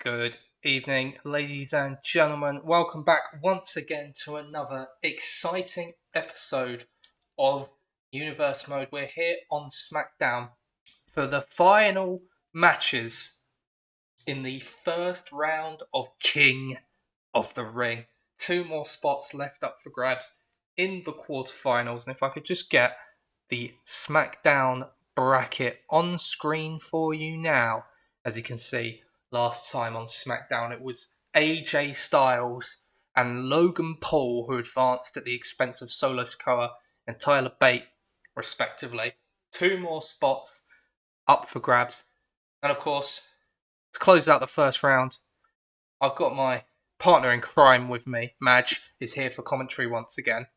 Good evening, ladies and gentlemen. Welcome back once again to another exciting episode of Universe Mode. We're here on SmackDown for the final matches in the first round of King of the Ring. 2 more spots left up for grabs in the quarterfinals. And if I could just get the SmackDown bracket on screen for you now, as you can see. Last time on SmackDown, it was AJ Styles and Logan Paul who advanced at the expense of Solo Sikoa and Tyler Bate, respectively. 2 more spots up for grabs. And of course, to close out the first round, I've got my partner in crime with me. Madge is here for commentary once again.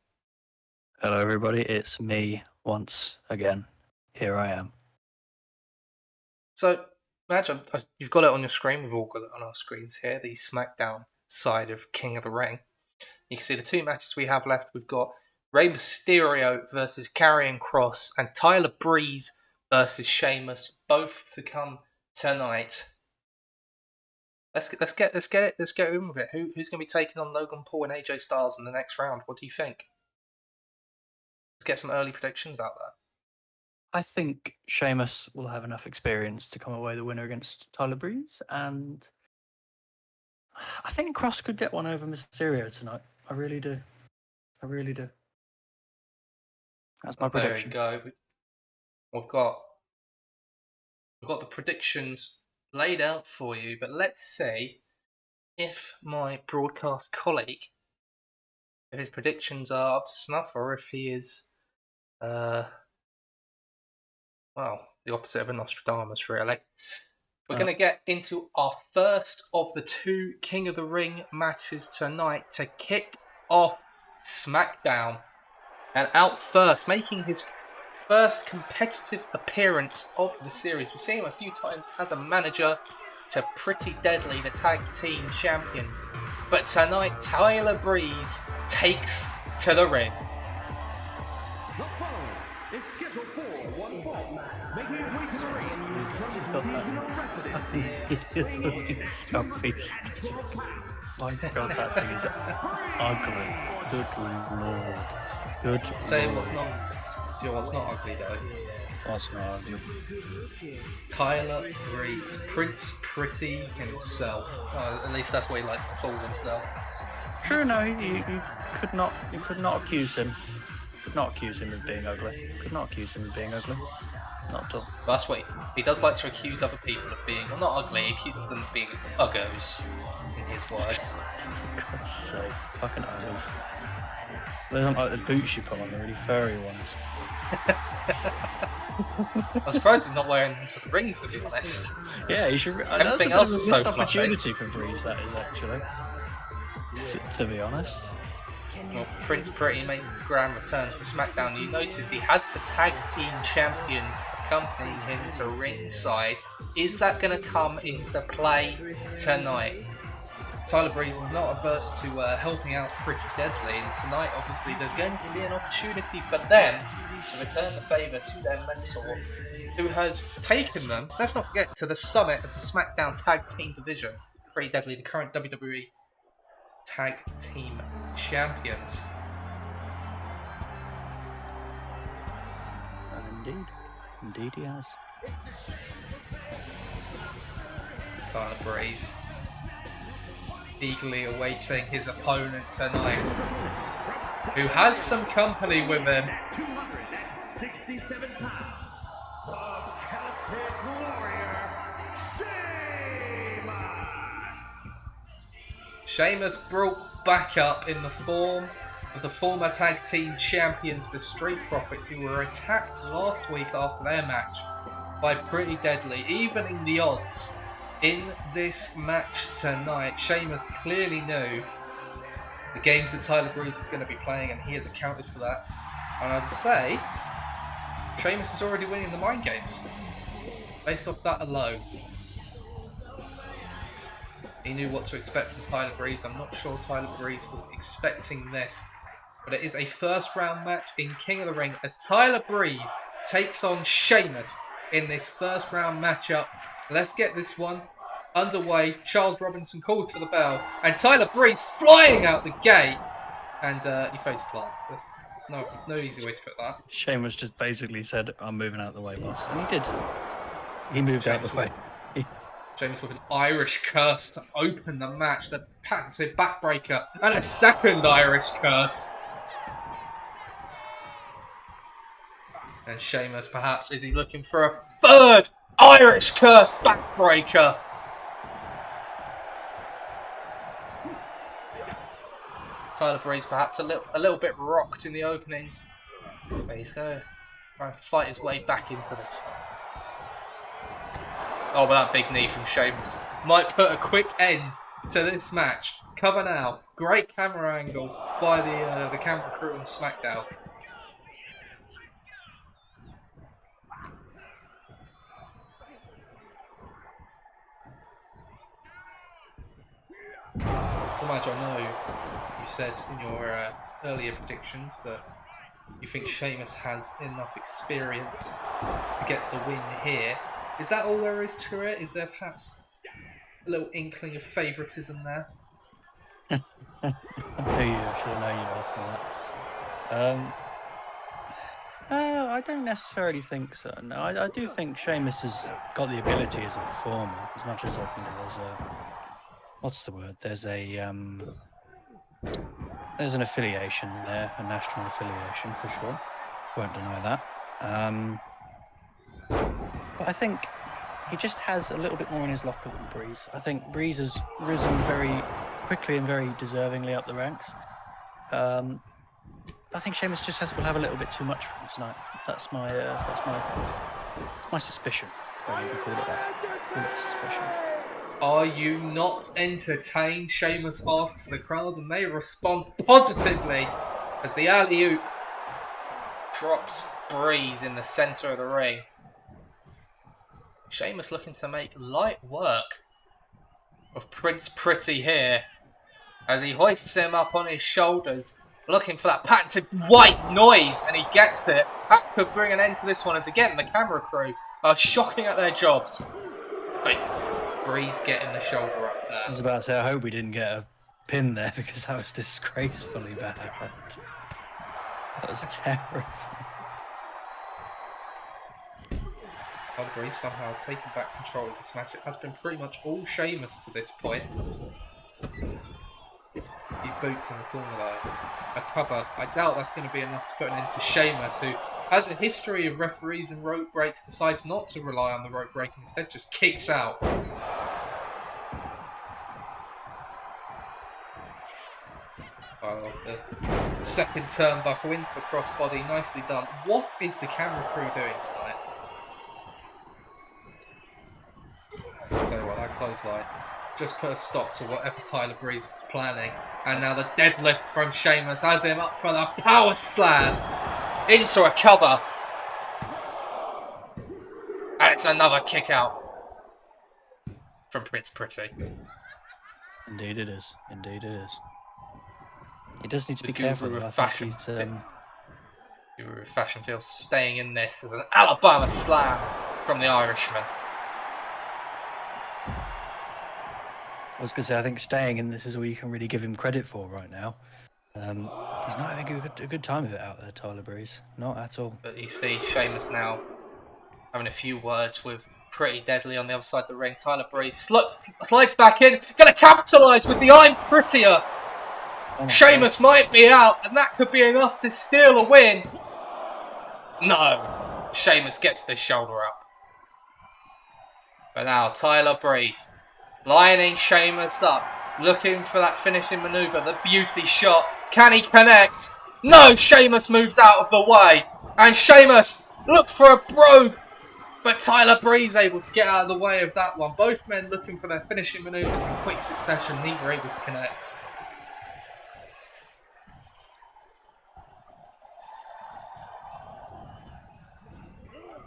Hello, everybody. It's me once again. Here I am. So, Madge, you've got it on your screen. We've all got it on our screens here. The SmackDown side of King of the Ring. You can see the 2 matches we have left. We've got Rey Mysterio versus Karrion Kross and Tyler Breeze versus Sheamus, both to come tonight. Let's get in with it. Who's going to be taking on Logan Paul and AJ Styles in the next round? What do you think? Let's get some early predictions out there. I think Sheamus will have enough experience to come away the winner against Tyler Breeze, and I think Kross could get one over Mysterio tonight. I really do. That's my prediction. There you go. We've got the predictions laid out for you, but let's see if my broadcast colleague, if his predictions are up to snuff, or if he is, the opposite of a Nostradamus, really. We're going to get into our first of the 2 King of the Ring matches tonight to kick off SmackDown. And out first, making his first competitive appearance of the series. We've seen him a few times as a manager to Pretty Deadly, the tag team champions. But tonight, Tyler Breeze takes to the ring. The following is scheduled for one fall, making his way to the ring from his regional residence. My God, that thing is ugly. Good Lord. Good. Tell you what's not. Do you know what's not ugly though? What's not ugly? Tyler Breeze, Prince Pretty himself. At least that's what he likes to call himself. True, no, you could not accuse him. Could not accuse him of being ugly. Not at all. That's what he does like to accuse other people of being. Well, not ugly. He accuses them of being uggos, in his words. For God's sake, fucking uggos. They don't like the boots you put on. They're really furry ones. I'm surprised he's not wearing them to the rings, to be honest. Yeah, you should. Everything else is so missed fluffy. opportunity for Breeze, that is actually. To be honest. Well, Prince Pretty makes his grand return to SmackDown. You notice he has the tag team champions accompanying him to ringside. Is that going to come into play tonight? Tyler Breeze is not averse to helping out Pretty Deadly, and tonight, obviously, there's going to be an opportunity for them to return the favour to their mentor, who has taken them, let's not forget, to the summit of the SmackDown Tag Team Division. Pretty Deadly, the current WWE Tag Team Champions. Indeed he has. Tyler Breeze eagerly awaiting his opponent tonight, who has some company with him. 267 pounds, the Celtic Warrior, Sheamus brought back up in the form of the former tag team champions, the Street Profits, who were attacked last week after their match by Pretty Deadly, evening the odds in this match tonight. Sheamus clearly knew the games that Tyler Breeze was going to be playing, and he has accounted for that. And I'd say Sheamus is already winning the mind games based off that alone. He knew what to expect from Tyler Breeze. I'm not sure Tyler Breeze was expecting this, but it is a first round match in King of the Ring as Tyler Breeze takes on Sheamus in this first round matchup. Let's get this one underway. Charles Robinson calls for the bell, and Tyler Breeze flying out the gate, and he face plants. There's no easy way to put that. Sheamus just basically said, "I'm moving out of the way, boss," and he did. He moved out of the way. James with an Irish curse to open the match. The patented backbreaker and a second Irish curse. And Sheamus, perhaps, is he looking for a third Irish curse backbreaker? Tyler Breeze, perhaps a little bit rocked in the opening, but he's going to try and fight his way back into this one. Oh, but that big knee from Sheamus might put a quick end to this match. Cover now. Great camera angle by the camera crew on SmackDown. Well, Madge, I know you said in your earlier predictions that you think Sheamus has enough experience to get the win here. Is that all there is to it? Is there perhaps a little inkling of favouritism there? I knew you. I should have known you'd ask me that. No, I don't necessarily think so. No, I do think Sheamus has got the ability as a performer, as much as there's a what's the word? There's an affiliation there, a national affiliation for sure. Won't deny that. But I think he just has a little bit more in his locker than Breeze. I think Breeze has risen very quickly and very deservingly up the ranks. I think Sheamus just will have a little bit too much for him tonight. That's my suspicion. I wouldn't call it that. Call it suspicion. Are you not entertained? Sheamus asks the crowd, and they respond positively as the alley-oop drops Breeze in the centre of the ring. Sheamus looking to make light work of Prince Pretty here as he hoists him up on his shoulders, looking for that patented white noise, and he gets it. That could bring an end to this one as, again, the camera crew are shocking at their jobs. But Breeze getting the shoulder up there. I was about to say, I hope we didn't get a pin there because that was disgracefully bad. That was terrible. Breeze somehow taking back control of this match. It has been pretty much all Sheamus to this point. He boots in the corner though. A cover. I doubt that's going to be enough to put an end to Sheamus, who has a history of referees and rope breaks, decides not to rely on the rope break and instead just kicks out. Off the second turnbuckle into the crossbody. Nicely done. What is the camera crew doing tonight? I'll tell you what, that clothesline just put a stop to whatever Tyler Breeze was planning. And now the deadlift from Sheamus has him up for the power slam into a cover. And it's another kick out from Prince Pretty. Indeed it is. Indeed it is. He does need to be The careful. guru I of think fashion. Guru of fashion feels staying in this as an Alabama slam from the Irishman. I was going to say, I think staying in this is all you can really give him credit for right now. He's not having a good time of it out there, Tyler Breeze. Not at all. But you see Sheamus now having a few words with Pretty Deadly on the other side of the ring. Tyler Breeze slides back in, going to capitalise with the I'm Prettier. Oh Sheamus might be out, and that could be enough to steal a win. No. Sheamus gets the shoulder up. But now Tyler Breeze lining Sheamus up, looking for that finishing manoeuvre, the beauty shot. Can he connect? No, Sheamus moves out of the way. And Sheamus looks for a brogue. But Tyler Breeze able to get out of the way of that one. Both men looking for their finishing manoeuvres in quick succession, neither able to connect.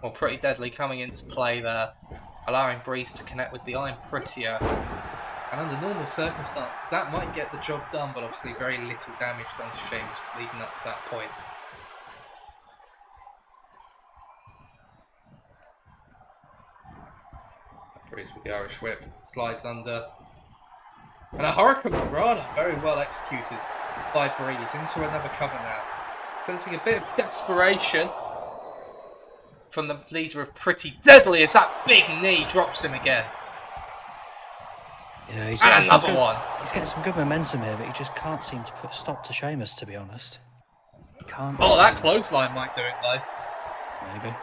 Well, Pretty Deadly coming into play there, allowing Breeze to connect with the I'm Prettier. And under normal circumstances, that might get the job done, but obviously very little damage done to Sheamus leading up to that point. Breeze with the Irish whip. Slides under. And a Hurricane Rana, very well executed by Breeze, into another cover now. Sensing a bit of desperation from the leader of Pretty Deadly as that big knee drops him again. Yeah, he's And another one. He's getting some good momentum here, but he just can't seem to put a stop to Sheamus, to be honest. He can't. Oh, that clothesline might do it though. Maybe.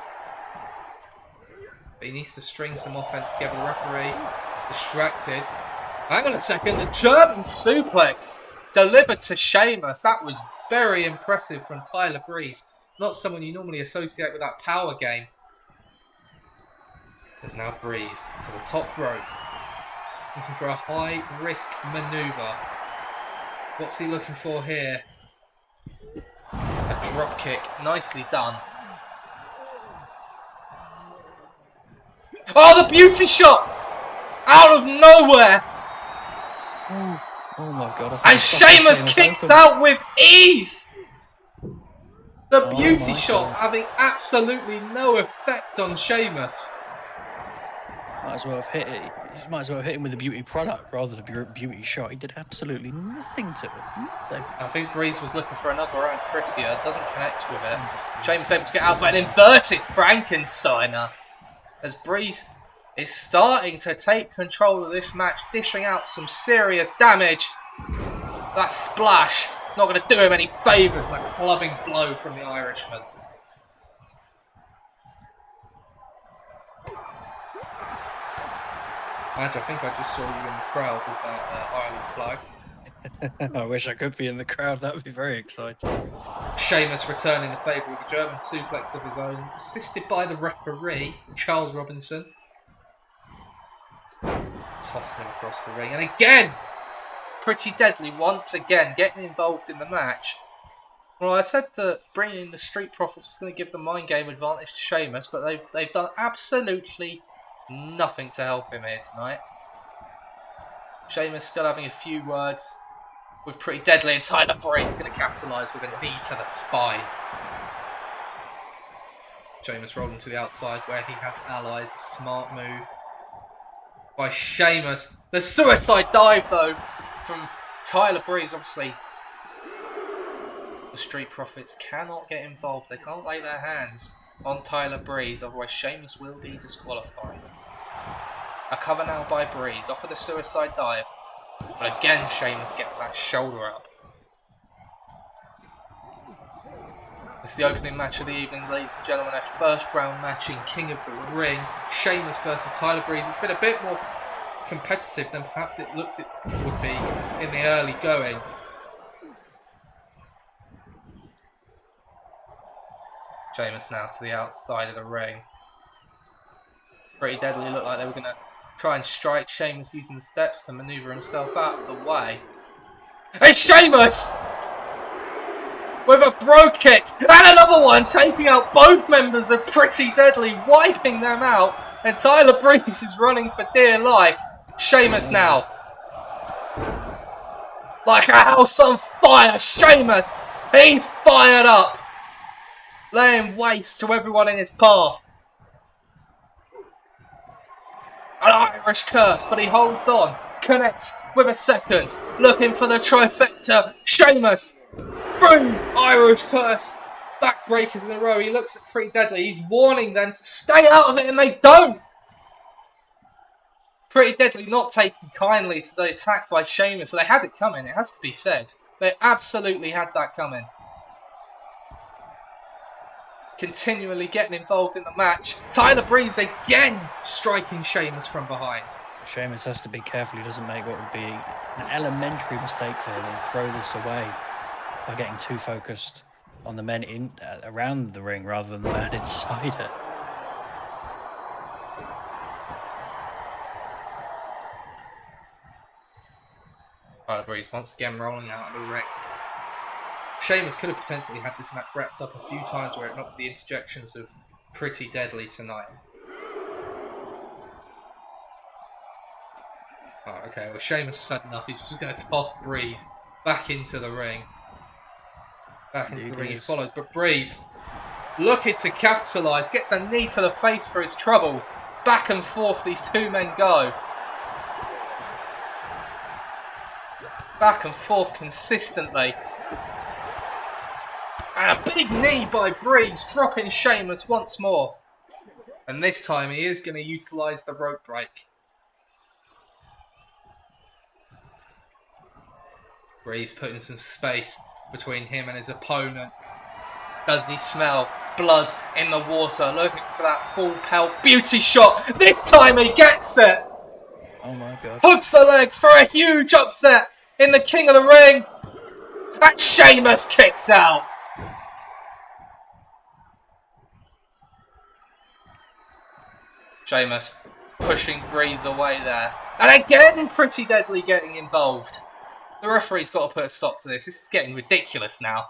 But he needs to string some offense together. The referee distracted. Hang on a second, the German suplex delivered to Sheamus. That was very impressive from Tyler Breeze. Not someone you normally associate with that power game. There's now Breeze to the top rope. Looking for a high-risk manoeuvre. What's he looking for here? A drop kick. Nicely done. Oh, the beauty shot! Out of nowhere! Oh my god. And Sheamus kicks out with ease! The beauty shot having absolutely no effect on Sheamus. Might as well have hit it. You might as well have hit him with a beauty product rather than a beauty shot. He did absolutely nothing to it. Nothing. I think Breeze was looking for another round prettier. Doesn't connect with it. Sheamus able to get out by an inverted Frankensteiner. As Breeze is starting to take control of this match, dishing out some serious damage. That splash, not going to do him any favours, that clubbing blow from the Irishman. Madge, I think I just saw you in the crowd with that Ireland flag. I wish I could be in the crowd, that would be very exciting. Sheamus returning the favour with a German suplex of his own, assisted by the referee, Charles Robinson. Tossing him across the ring, and again, Pretty Deadly once again getting involved in the match. Well, I said that bringing in the Street Profits was going to give the mind game advantage to Sheamus, but they've done absolutely nothing to help him here tonight. Sheamus still having a few words with Pretty Deadly, and Tyler Breeze going to capitalise with a knee to the spine. Sheamus rolling to the outside where he has allies. A smart move by Sheamus. The suicide dive though from Tyler Breeze. Obviously the Street Profits cannot get involved. They can't lay their hands on Tyler Breeze, otherwise Sheamus will be disqualified. A cover now by Breeze, off of the suicide dive. But again, Sheamus gets that shoulder up. It's the opening match of the evening, ladies and gentlemen. Our first round match in King of the Ring. Sheamus versus Tyler Breeze. It's been a bit more competitive than perhaps it looked it would be in the early goings. Sheamus now to the outside of the ring. Pretty Deadly looked like they were going to try and strike Sheamus using the steps to manoeuvre himself out of the way. It's Sheamus! With a bro kick and another one, taking out both members of Pretty Deadly, wiping them out. And Tyler Breeze is running for dear life. Sheamus now. Like a house on fire, Sheamus! He's fired up! Laying waste to everyone in his path. An Irish curse, but he holds on. Connects with a second. Looking for the trifecta. Sheamus. Through Irish curse. Backbreakers in a row. He looks at Pretty Deadly. He's warning them to stay out of it, and they don't. Pretty Deadly not taking kindly to the attack by Sheamus. So they had it coming, it has to be said. They absolutely had that coming. Continually getting involved in the match. Tyler Breeze again striking Sheamus from behind. Sheamus has to be careful he doesn't make what would be an elementary mistake here and throw this away by getting too focused on the men in around the ring rather than the man inside it. Tyler Breeze once again rolling out of the ring. Sheamus could have potentially had this match wrapped up a few times were it not for the interjections of Pretty Deadly tonight. Oh, okay, well Sheamus has had enough. He's just going to toss Breeze back into the ring. Back into the ring he follows, but Breeze looking to capitalise, gets a knee to the face for his troubles. Back and forth these two men go. Back and forth consistently. And a big knee by Breeze, dropping Sheamus once more. And this time he is going to utilise the rope break. Breeze putting some space between him and his opponent. Does he smell blood in the water? Looking for that full pelt beauty shot. This time he gets it. Oh my god. Hooks the leg for a huge upset in the King of the Ring. And Sheamus kicks out. Sheamus pushing Breeze away there. And again, Pretty Deadly getting involved. The referee's got to put a stop to this. This is getting ridiculous now.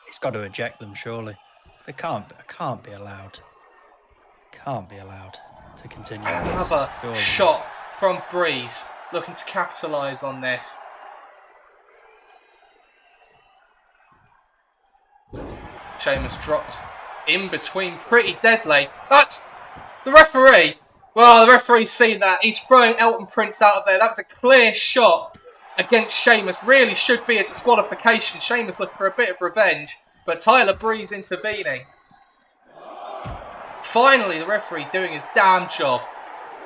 He's got to eject them, surely. It can't be allowed. Can't be allowed to continue. And another shot from Breeze, looking to capitalise on this. Sheamus dropped in between Pretty Deadly. That's the referee. Well, the referee's seen that. He's throwing Elton Prince out of there. That was a clear shot against Sheamus. Really should be a disqualification. Sheamus looking for a bit of revenge, but Tyler Breeze intervening. Finally, the referee doing his damn job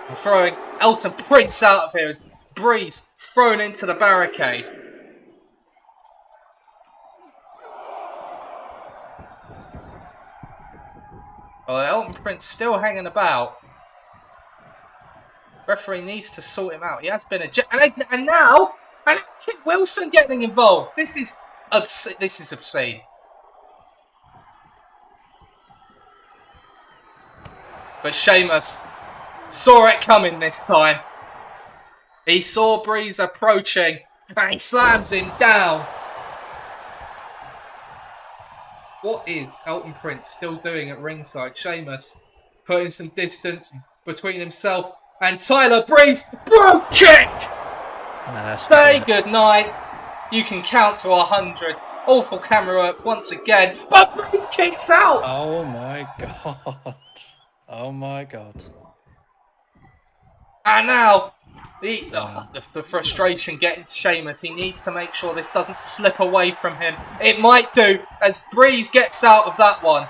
and throwing Elton Prince out of here as Breeze thrown into the barricade. Well, Elton Prince still hanging about. Referee needs to sort him out. He has been and now Kit Wilson getting involved. This is obscene. But Sheamus saw it coming this time. He saw Breeze approaching and he slams him down. What is Elton Prince still doing at ringside? Sheamus putting some distance between himself and Tyler Breeze. Bro kick! Say goodnight. You can count to 100. Awful camera work once again. But Breeze kicks out! Oh my god. Oh my god. And now, the frustration getting to Sheamus. He needs to make sure this doesn't slip away from him. It might do as Breeze gets out of that one.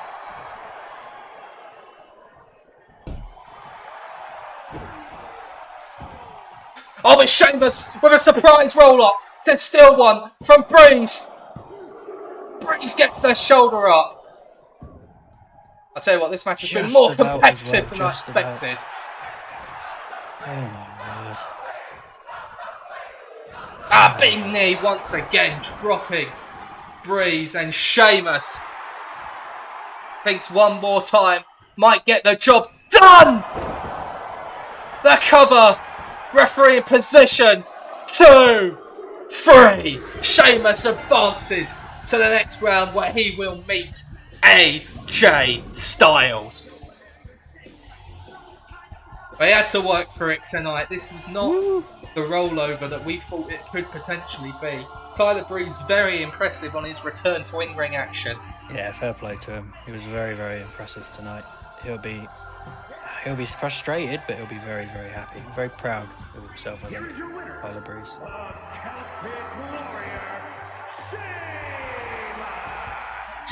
Oh, but Sheamus with a surprise roll-up. There's still one from Breeze. Breeze gets their shoulder up. I'll tell you what, this match has been more competitive than I expected. Oh my word. Big knee once again, dropping Breeze, and Sheamus thinks one more time might get the job done. The cover, referee in position, 2, 3. Sheamus advances to the next round where he will meet AJ Styles. They had to work for it tonight. This was not the rollover that we thought it could potentially be. Tyler Breeze very impressive on his return to in-ring action. Yeah, fair play to him. He was very, very impressive tonight. He'll be frustrated, but he'll be very, very happy. Very proud of himself, I think, Tyler Breeze.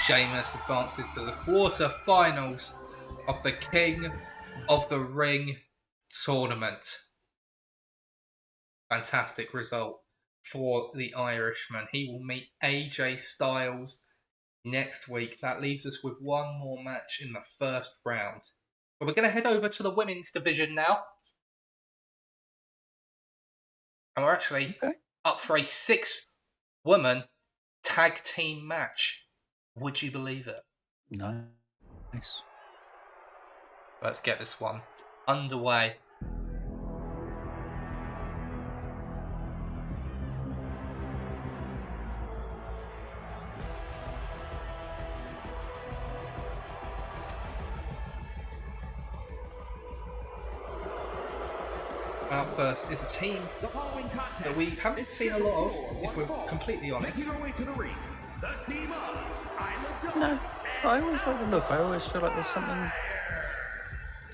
Sheamus advances to the quarter-finals of the King of the Ring tournament. Fantastic result for the Irishman. He will meet AJ Styles next week. That leaves us with one more match in the first round. But we're going to head over to the women's division now. And we're actually up for a 6-woman tag team match. Would you believe it? Nice. Let's get this one underway. Out first is a team that we haven't seen a lot of, if we're completely honest. No, I always like the look. I always feel like there's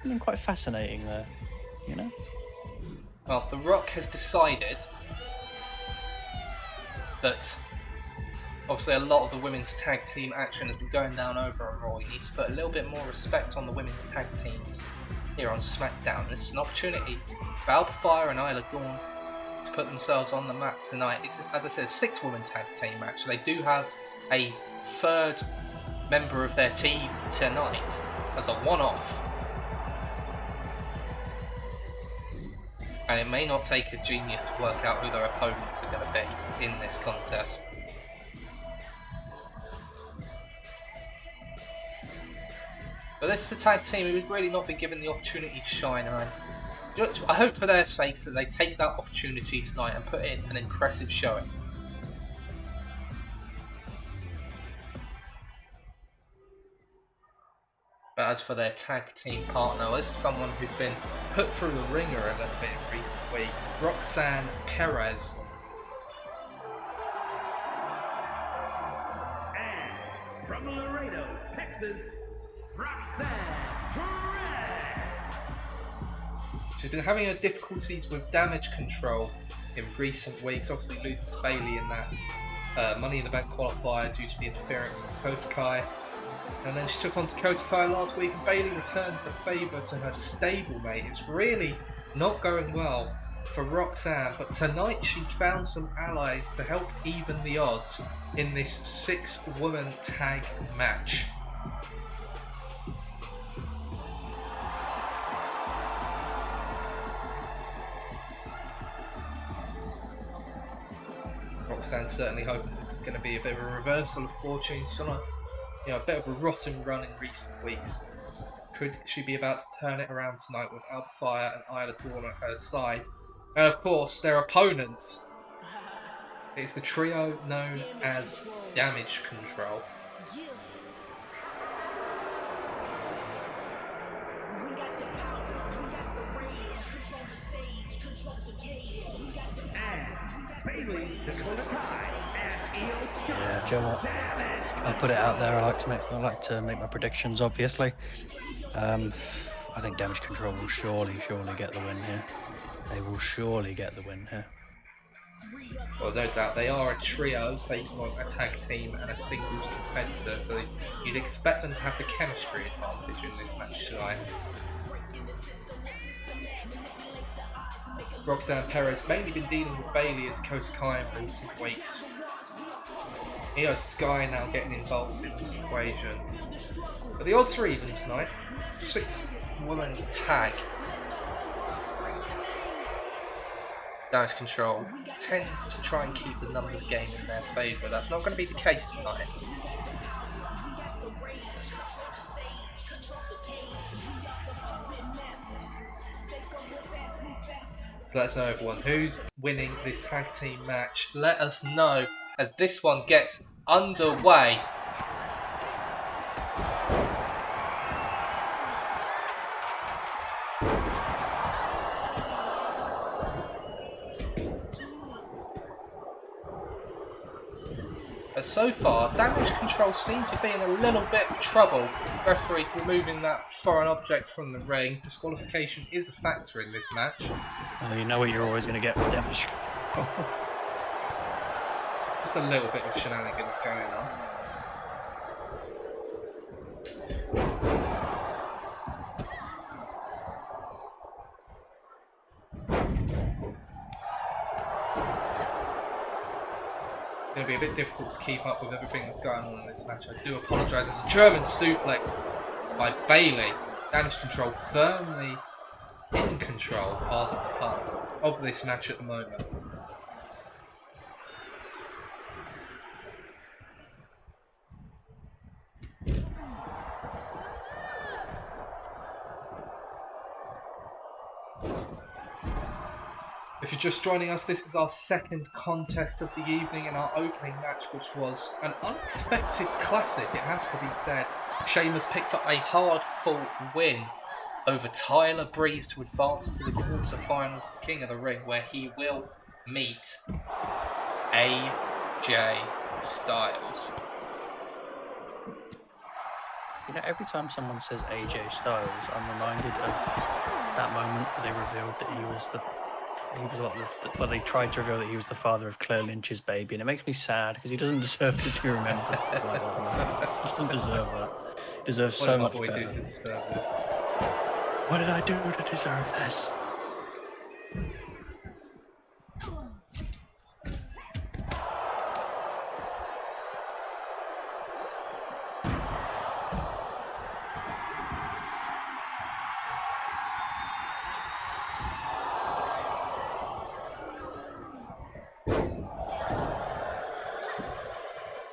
something quite fascinating there, you know? Well, The Rock has decided that obviously a lot of the women's tag team action has been going down over on Raw. He needs to put a little bit more respect on the women's tag teams here on SmackDown. This is an opportunity for Alba Fire and Isla Dawn to put themselves on the map tonight. It's, as I said, a 6-woman tag team match. They do have a third member of their team tonight as a one-off. And it may not take a genius to work out who their opponents are going to be in this contest. But this is a tag team who has really not been given the opportunity to shine. I hope for their sakes that they take that opportunity tonight and put in an impressive showing. But as for their tag team partner, as someone who's been put through the ringer a little bit in recent weeks, Roxanne Perez. And from Laredo, Texas, Roxanne Perez. She's been having her difficulties with damage control in recent weeks, obviously losing to Bayley in that Money in the Bank qualifier due to the interference of Dakota Kai. And then she took on Dakota Kai last week, and Bayley returned the favour to her stablemate. It's really not going well for Roxanne, but tonight she's found some allies to help even the odds in this 6-woman tag match. Roxanne's certainly hoping this is going to be a bit of a reversal of fortune. She's on a bit of a rotten run in recent weeks. Could she be about to turn it around tonight with Alba Fire and Isla Dawn at her side? And of course, their opponents is the trio known as Damage Control. Yeah, do you know what? I'll put it out there. I like to make my predictions. Obviously, I think Damage Control will surely get the win here. They will surely get the win here. Well, no doubt they are a trio taking on a tag team and a singles competitor, so you'd expect them to have the chemistry advantage in this match tonight. Roxanne Perez mainly been dealing with Bayley and Dakota Kai in recent weeks. Io Sky now getting involved in this equation. But the odds are even tonight. 6-woman tag. Damage Control tends to try and keep the numbers game in their favour. That's not going to be the case tonight. So let us know, everyone, who's winning this tag team match. Let us know as this one gets underway. As so far, Damage Control seem to be in a little bit of trouble. Referee removing that foreign object from the ring. Disqualification is a factor in this match. Well, you know what you're always going to get with Damage Control. Just a little bit of shenanigans going on. Going to be a bit difficult to keep up with everything that's going on in this match. I do apologise. It's a German suplex by Bayley. Damage Control firmly in control, pardon the pun, of this match at the moment. If you're just joining us, this is our second contest of the evening in our opening match, which was an unexpected classic, it has to be said. Sheamus picked up a hard-fought win over Tyler Breeze to advance to the quarterfinals of King of the Ring, where he will meet AJ Styles. You know, every time someone says AJ Styles, I'm reminded of that moment where they revealed that they tried to reveal that he was the father of Claire Lynch's baby, and it makes me sad because he doesn't deserve to be remembered like that. Man. He doesn't deserve that. He deserves What so did my much boy better. do to deserve this? What did I do to deserve this?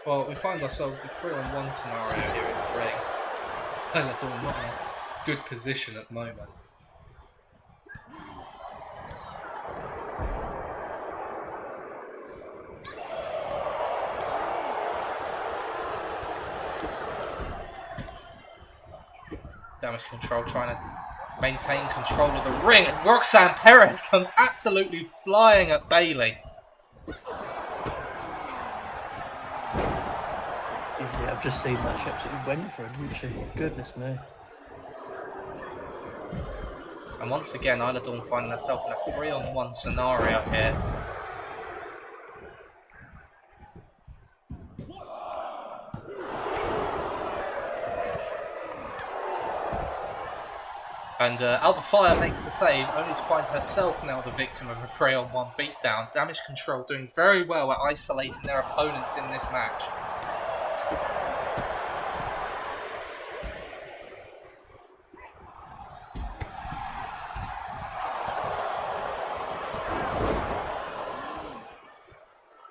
Well, we find ourselves in a 3-on-1 scenario here in the ring. Tyler Dawn not in a good position at the moment. Damage control trying to maintain control of the ring. And Roxanne Perez comes absolutely flying at Bayley. Yeah, I've just seen that. She absolutely went for it, didn't she? Goodness me. And once again, Isla Dawn finding herself in a 3-on-1 scenario here. And Alba Fire makes the save, only to find herself now the victim of a 3-on-1 beatdown. Damage control doing very well at isolating their opponents in this match.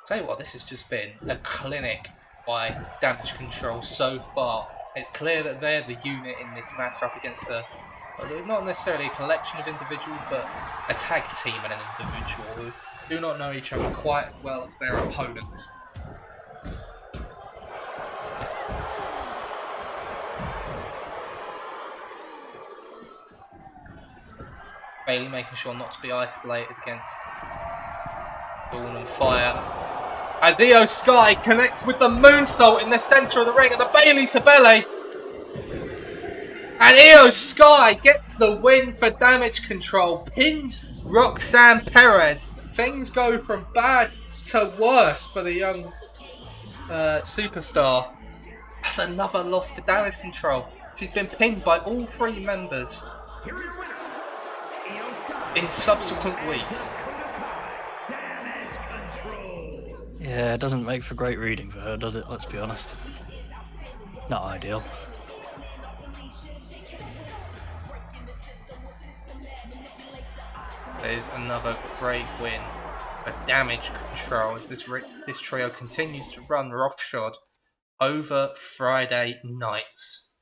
Tell you what, this has just been a clinic by Damage Control so far. It's clear that they're the unit in this match up against not necessarily a collection of individuals, but a tag team and an individual who do not know each other quite as well as their opponents. Bayley making sure not to be isolated against Dawn and Fire. As Io Sky connects with the moonsault in the centre of the ring and the Bayley to belly. And Io Sky gets the win for Damage Control. Pins Roxanne Perez. Things go from bad to worse for the young superstar. That's another loss to Damage Control. She's been pinned by all 3 members in subsequent weeks. Yeah, it doesn't make for great reading for her, does it? Let's be honest. Not ideal. There's another great win for Damage Control as this trio continues to run roughshod over Friday nights.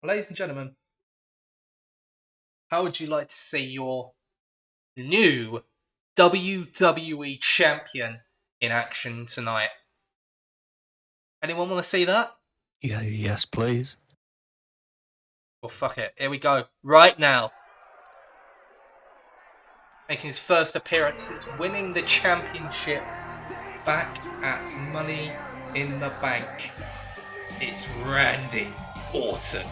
Ladies and gentlemen, how would you like to see your new WWE champion in action tonight? Anyone want to see that? Yeah, yes, please. Well, fuck it. Here we go. Right now. Making his first appearance since winning the championship back at Money in the Bank. It's Randy Orton.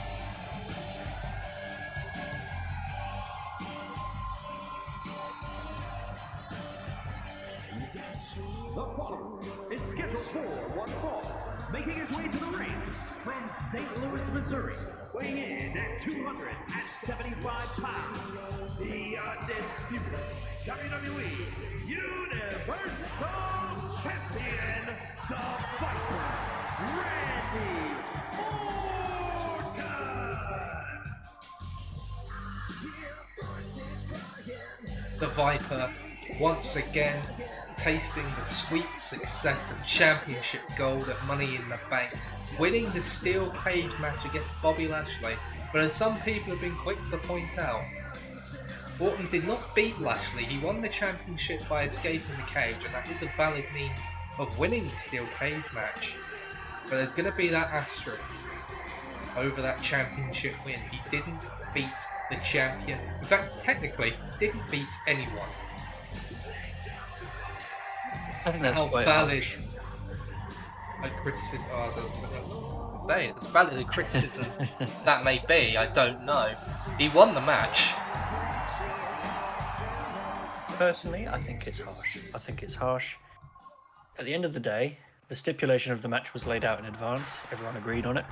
The following is scheduled for one fall, making his way to the ring from St. Louis, Missouri, weighing in at 275 pounds, the undisputed WWE Universal Champion, the Viper, Randy Orton. The Viper once again tasting the sweet success of championship gold at Money in the Bank, winning the steel cage match against Bobby Lashley. But as some people have been quick to point out, Orton did not beat Lashley. He won the championship by escaping the cage, and that is a valid means of winning the steel cage match. But there's going to be that asterisk over that championship win. He didn't beat the champion. In fact, technically, didn't beat anyone. I think that's How quite valid harsh. a criticism? Oh, I was gonna say, as valid a criticism that may be, I don't know. He won the match. Personally, I think it's harsh. I think it's harsh. At the end of the day, the stipulation of the match was laid out in advance. Everyone agreed on it.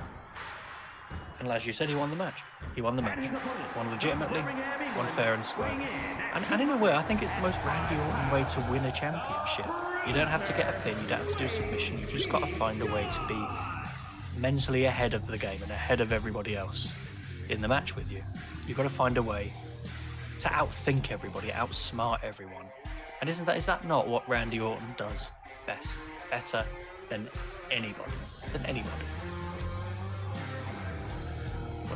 And as you said, he won the match. He won the match. Won legitimately, won fair and square. And in a way, I think it's the most Randy Orton way to win a championship. You don't have to get a pin, you don't have to do a submission, you've just got to find a way to be mentally ahead of the game and ahead of everybody else in the match with you. You've got to find a way to outthink everybody, outsmart everyone. And is that not what Randy Orton does best, better than anybody?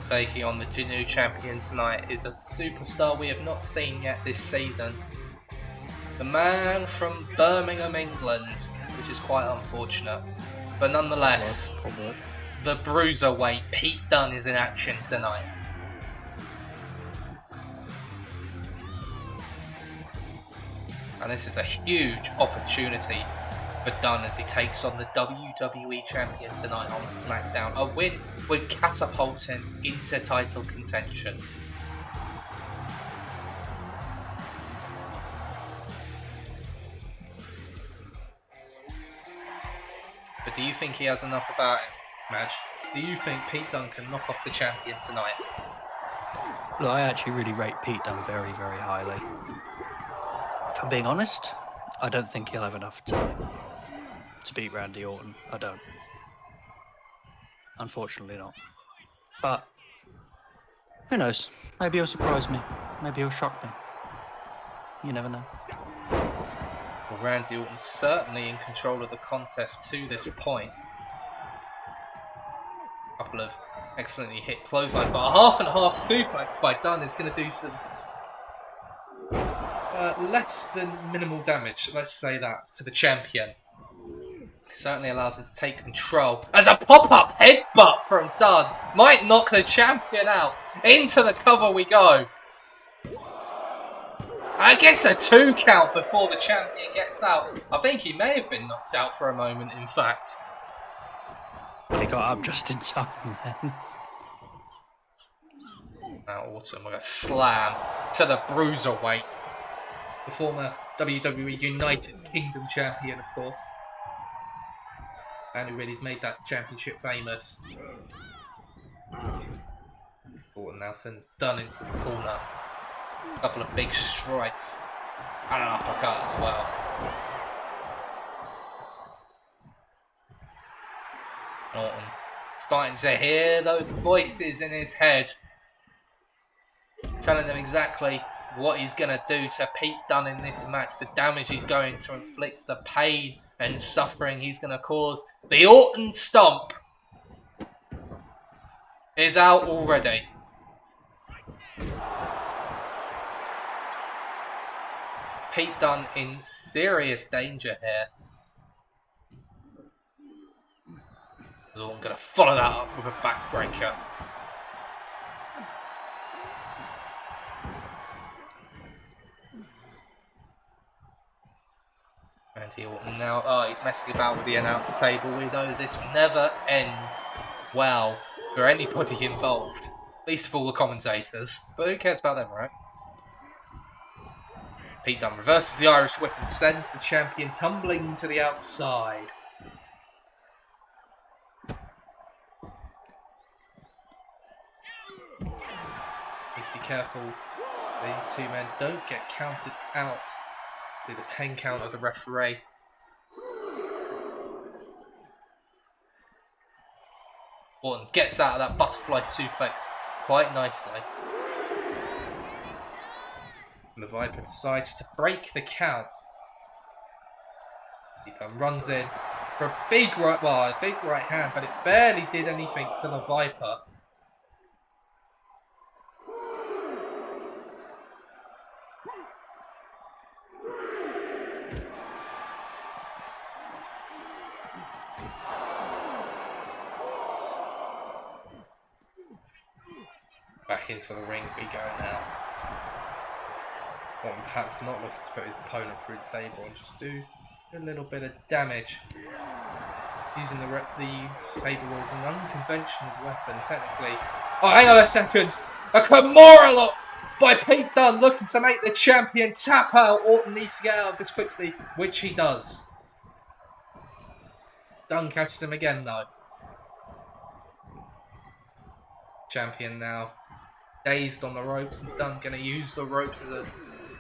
Taking on the new champion tonight is a superstar we have not seen yet this season. The man from Birmingham, England, which is quite unfortunate. But nonetheless, the bruiserweight Pete Dunne is in action tonight. And this is a huge opportunity for Dunne as he takes on the WWE champion tonight on SmackDown. A win would catapult him into title contention. But do you think he has enough about him, Madge? Do you think Pete Dunne can knock off the champion tonight? Look, I actually really rate Pete Dunne very, very highly. If I'm being honest, I don't think he'll have enough tonight to beat Randy Orton. I don't. Unfortunately not. But who knows? Maybe he'll surprise me. Maybe he'll shock me. You never know. Well, Randy Orton's certainly in control of the contest to this point. A couple of excellently hit clotheslines, but a half and half suplex by Dunne is going to do some less than minimal damage, let's say that, to the champion. It certainly allows him to take control. As a pop-up headbutt from Dunne might knock the champion out. Into the cover we go. I guess a 2 count before the champion gets out. I think he may have been knocked out for a moment, in fact. Well, he got up just in time then. Now Orton with a slam to the bruiserweight. The former WWE United Kingdom champion, of course. And who really made that championship famous. Orton now sends Dunne into the corner. A couple of big strikes. And an uppercut as well. Orton starting to hear those voices in his head. Telling him exactly what he's going to do to Pete Dunne in this match. The damage he's going to inflict. The pain and suffering he's going to cause. The Orton Stomp is out already. Pete Dunne in serious danger here. Orton going to follow that up with a backbreaker. Randy Orton now, he's messing about with the announce table. We know this never ends well for anybody involved. Least of all the commentators. But who cares about them, right? Pete Dunne reverses the Irish whip and sends the champion tumbling to the outside. Needs to be careful. These two men don't get counted out. See the 10 count of the referee. Orton gets out of that butterfly suplex quite nicely. And the Viper decides to break the count. He runs in for a big right hand, but it barely did anything to the Viper. Back into the ring we go now. Orton perhaps not looking to put his opponent through the table and just do A little bit of damage. Using the table as an unconventional weapon, technically. Oh, hang on a second. A Kimura lock by Pete Dunne, looking to make the champion tap out. Orton needs to get out of this quickly, which he does. Dunne catches him again, though. Champion now dazed on the ropes, and Dunne going to use the ropes as a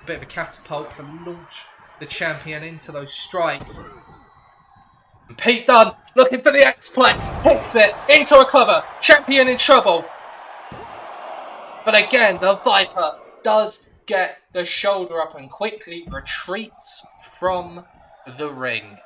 bit of a catapult to launch the champion into those strikes. And Pete Dunne looking for the X-Plex, hits it into a cover. Champion in trouble. But again, the Viper does get the shoulder up and quickly retreats from the ring.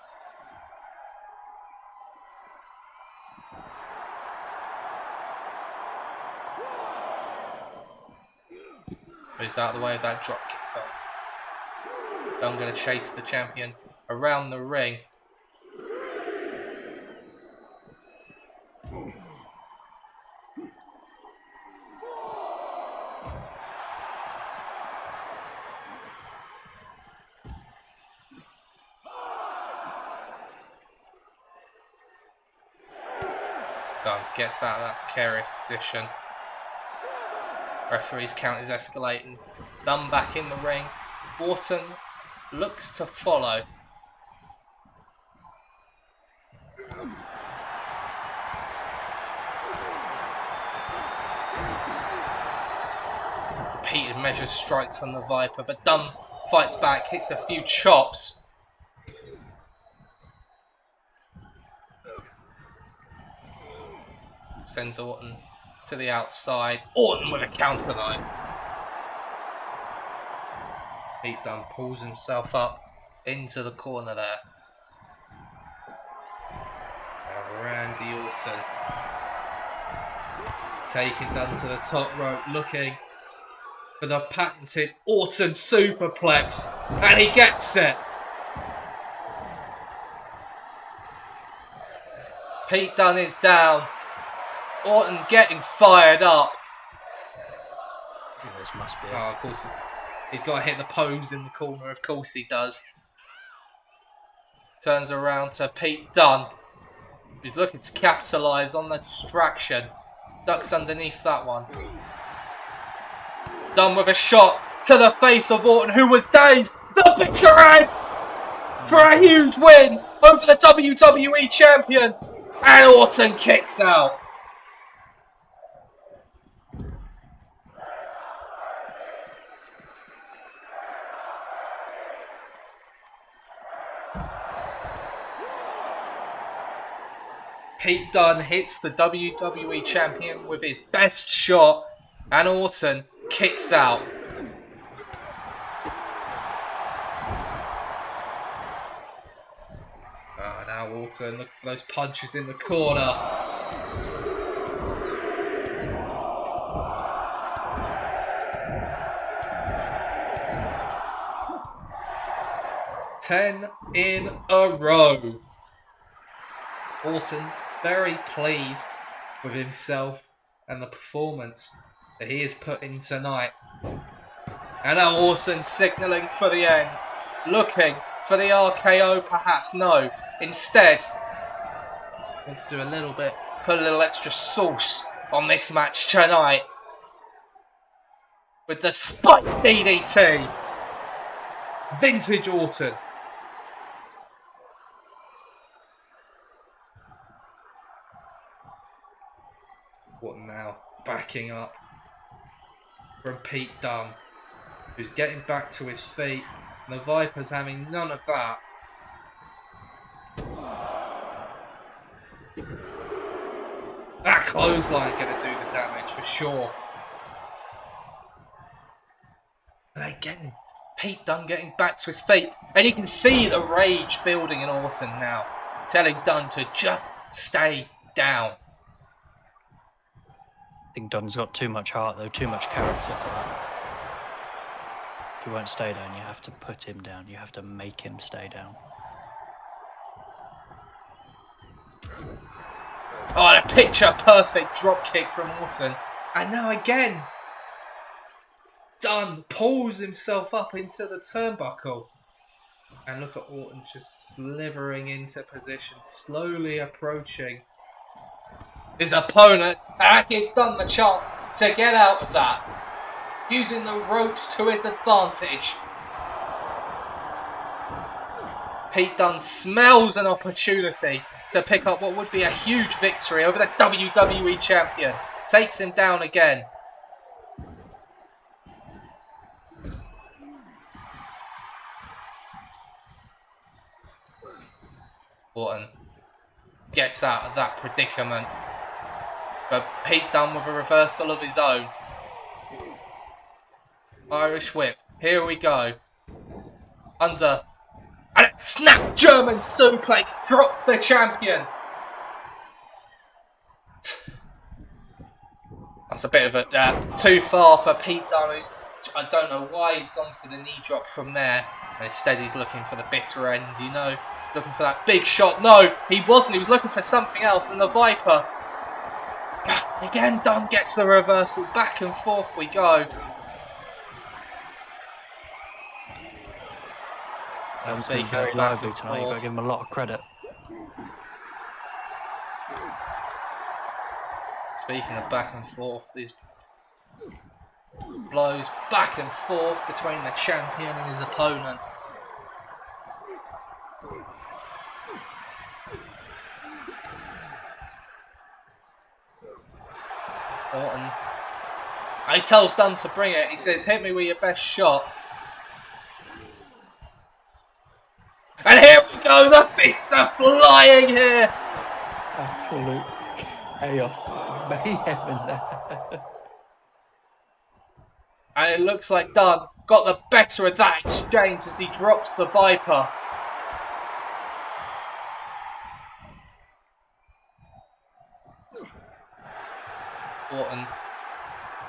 Moves out of the way of that drop kick though. Dunne going to chase the champion around the ring. Dunne gets out of that precarious position. Referee's count is escalating. Dunne back in the ring. Orton looks to follow. Repeated measured strikes from the Viper, but Dunne fights back, hits a few chops. Sends Orton to the outside. Orton with a counter though. Pete Dunne pulls himself up into the corner there. Now Randy Orton taking Dunne to the top rope, looking for the patented Orton superplex, and he gets it. Pete Dunne is down. Orton getting fired up. This must be it. Oh, of course, he's got to hit the pose in the corner. Of course he does. Turns around to Pete Dunne. He's looking to capitalise on the distraction. Ducks underneath that one. Dunne with a shot to the face of Orton, who was dazed. The bitter end for a huge win over the WWE champion. And Orton kicks out. Pete Dunne hits the WWE champion with his best shot, and Orton kicks out. Oh, now Orton looking for those punches in the corner. Ten in a row. Orton very pleased with himself and the performance that he has put in tonight. And now Orton signalling for the end. Looking for the RKO, perhaps. No. Instead, let's do a little bit, put a little extra sauce on this match tonight. With the Spike DDT. Vintage Orton. What now? Backing up from Pete Dunne, who's getting back to his feet. And the Viper's having none of that. That clothesline going to do the damage for sure. And again, Pete Dunne getting back to his feet. And you can see the rage building in Orton now. Telling Dunne to just stay down. I think Dunne's got too much heart, though, too much character for that. If he won't stay down, you have to put him down. You have to make him stay down. Oh, and a picture-perfect drop kick from Orton. And now again, Dunne pulls himself up into the turnbuckle. And look at Orton just slithering into position, slowly approaching his opponent. That gives Dunne the chance to get out of that, using the ropes to his advantage. Pete Dunne smells an opportunity to pick up what would be a huge victory over the WWE Champion. Takes him down again. Orton gets out of that predicament. But Pete Dunne with a reversal of his own. Irish whip. Here we go. Under. And a snap German suplex drops the champion. That's a bit of a too far for Pete Dunne. I don't know why he's gone for the knee drop from there. And instead he's looking for the bitter end, you know. He's looking for that big shot. No, he wasn't. He was looking for something else. And the Viper. Again, Dunne gets the reversal. Back and forth we go. He's been very lively tonight. You've got to give him a lot of credit. Speaking of back and forth, these blows back and forth between the champion and his opponent. Orton. He tells Dunne to bring it. He says, hit me with your best shot. And here we go. The fists are flying here. Absolute chaos. It's mayhem in there. And it looks like Dunne got the better of that exchange as he drops the Viper. Orton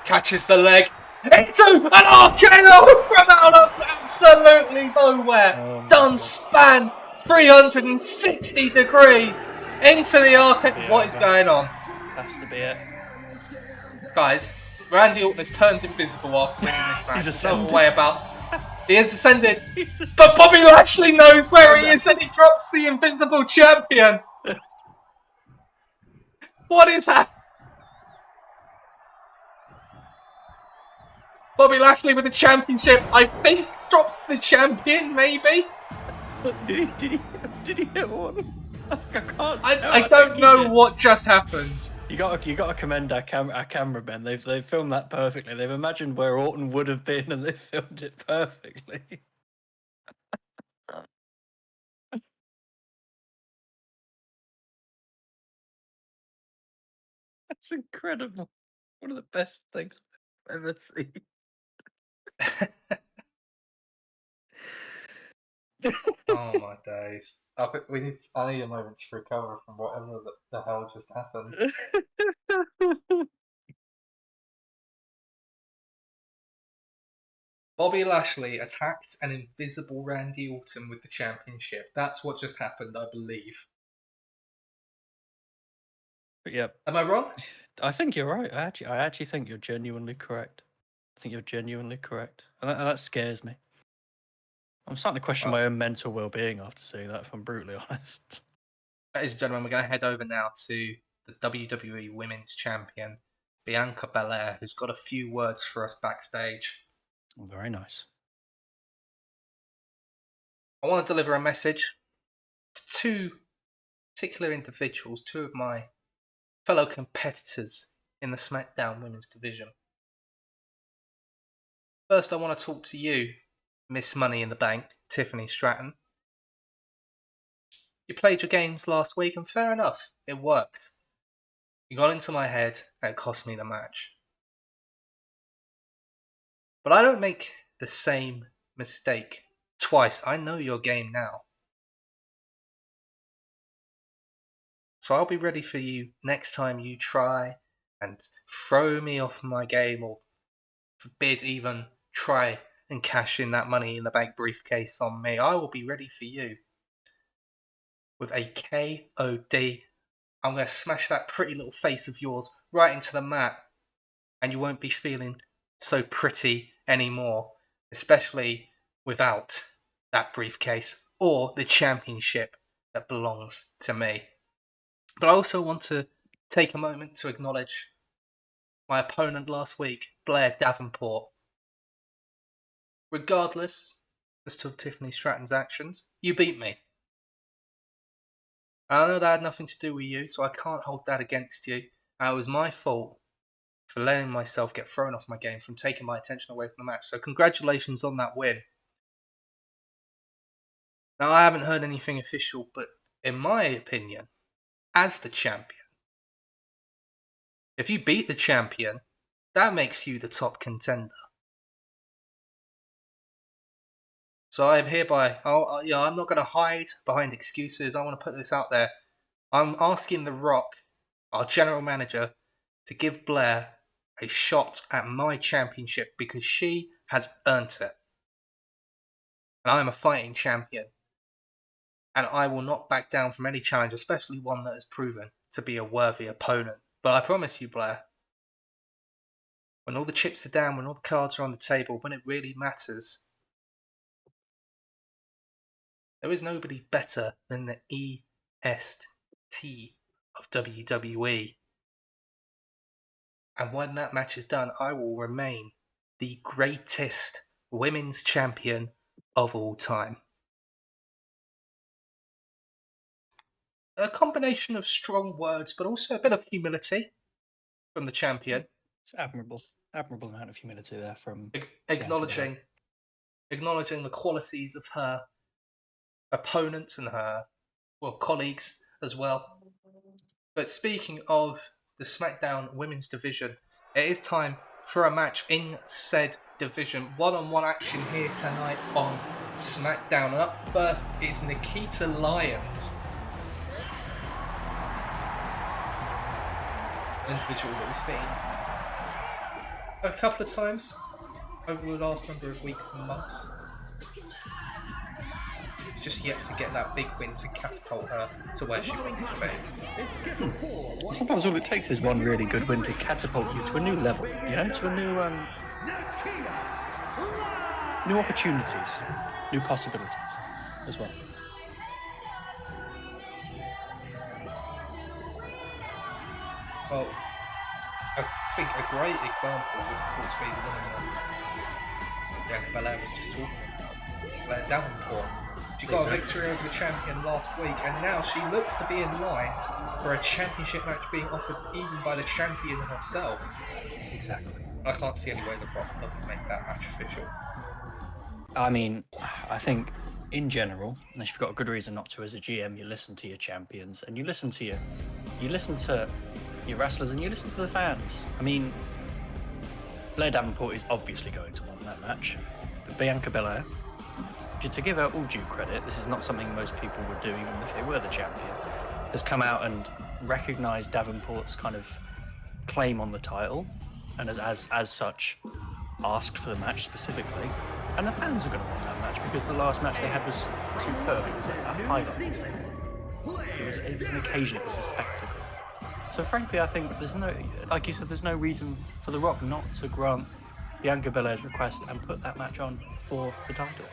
catches the leg into an RKO from out of absolutely nowhere. Dunne span 360 degrees into the RKO. What is going on? Has to be it. Guys, Randy Orton has turned invisible after winning this match. He's There's no ascended. way about. He has ascended. But Bobby Lashley knows where he is and he drops the Invincible Champion. What is that? Bobby Lashley with the championship, I think, drops the champion, maybe? Did he hit one? I don't know what just happened. You got to commend our cameramen. They've filmed that perfectly. They've imagined where Orton would have been, and they filmed it perfectly. That's incredible. One of the best things I've ever seen. Oh my days. I need a moment to recover from whatever the hell just happened. Bobby Lashley attacked an invisible Randy Orton with the championship. That's what just happened, I believe. Yep. Am I wrong? I think you're right. I actually think you're genuinely correct. And that scares me. I'm starting to question my own mental well-being after seeing that, if I'm brutally honest. Ladies and gentlemen, we're going to head over now to the WWE Women's Champion, Bianca Belair, who's got a few words for us backstage. Oh, very nice. I want to deliver a message to two particular individuals, two of my fellow competitors in the SmackDown Women's Division. First, I want to talk to you, Miss Money in the Bank, Tiffany Stratton. You played your games last week, and fair enough, it worked. You got into my head, and it cost me the match. But I don't make the same mistake twice. I know your game now. So I'll be ready for you next time you try and throw me off my game, or forbid even try and cash in that Money in the Bank briefcase on me. I will be ready for you. With a KOD, I'm going to smash that pretty little face of yours right into the mat, and you won't be feeling so pretty anymore, especially without that briefcase or the championship that belongs to me. But I also want to take a moment to acknowledge my opponent last week, Blair Davenport. Regardless as to Tiffany Stratton's actions, you beat me. I know that had nothing to do with you, so I can't hold that against you. And it was my fault for letting myself get thrown off my game, from taking my attention away from the match. So congratulations on that win. Now, I haven't heard anything official, but in my opinion, as the champion, if you beat the champion, that makes you the top contender. So I am hereby, I'm not going to hide behind excuses. I want to put this out there. I'm asking The Rock, our general manager, to give Blair a shot at my championship because she has earned it. And I am a fighting champion. And I will not back down from any challenge, especially one that has proven to be a worthy opponent. But I promise you, Blair, when all the chips are down, when all the cards are on the table, when it really matters, there is nobody better than the EST of WWE. And when that match is done, I will remain the greatest women's champion of all time. A combination of strong words, but also a bit of humility from the champion. It's admirable amount of humility there from Acknowledging the qualities of her opponents and her colleagues as well. But speaking of the SmackDown Women's Division, it is time for a match in said division. One-on-one action here tonight on SmackDown. And up first is Nikita Lyons, an individual that we've seen a couple of times over the last number of weeks and months. Just yet to get that big win to catapult her to where she wants to be. Sometimes all it takes is one really good win to catapult you to a new level, to a new opportunities, new possibilities as well. Well, I think a great example would of course be the woman that Bianca Belair was just talking about, Blair Davenport. She got a victory over the champion last week, and now she looks to be in line for a championship match being offered even by the champion herself. Exactly. I can't see any way The Rock doesn't make that match official. I mean, I think in general, if you've got a good reason not to as a GM, you listen to your champions and you listen to your wrestlers and you listen to the fans. I mean, Blair Davenport is obviously going to want that match, but Bianca Belair, to give her all due credit, this is not something most people would do even if they were the champion, has come out and recognised Davenport's kind of claim on the title and as such asked for the match specifically. And the fans are going to want that match because the last match they had was superb. It was a highlight. It was an occasion. It was a spectacle. So frankly, I think there's no, like you said, there's no reason for The Rock not to grant Bianca Belair's request and put that match on for the title.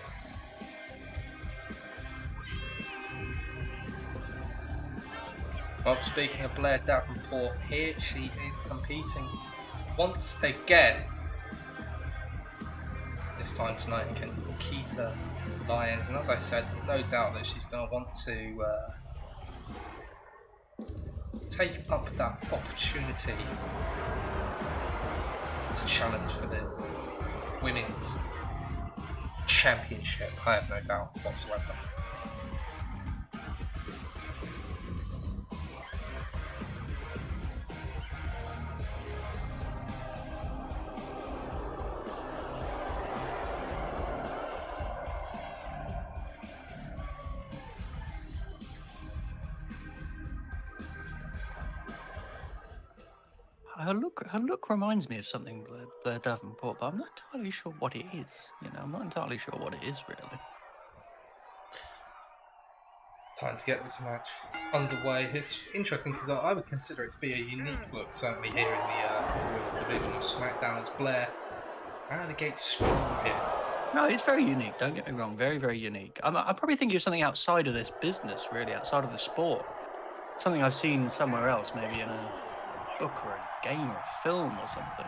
Well, speaking of Blair Davenport, here she is competing once again. This time tonight against Nikita Lyons, and as I said, no doubt that she's going to want to take up that opportunity to challenge for the women's championship. I have no doubt whatsoever. Her look reminds me of something Blair Davenport, but I'm not entirely sure what it is. I'm not entirely sure what it is really. Time to get this match underway. It's interesting because I would consider it to be a unique look, certainly here in the women's division of SmackDown, as Blair out of the gate strong here No, it's very unique. Don't get me wrong. Very, very unique. I'm probably thinking of something outside of this business, really, outside of the sport. Something I've seen somewhere else, maybe in a book or a game or a film or something.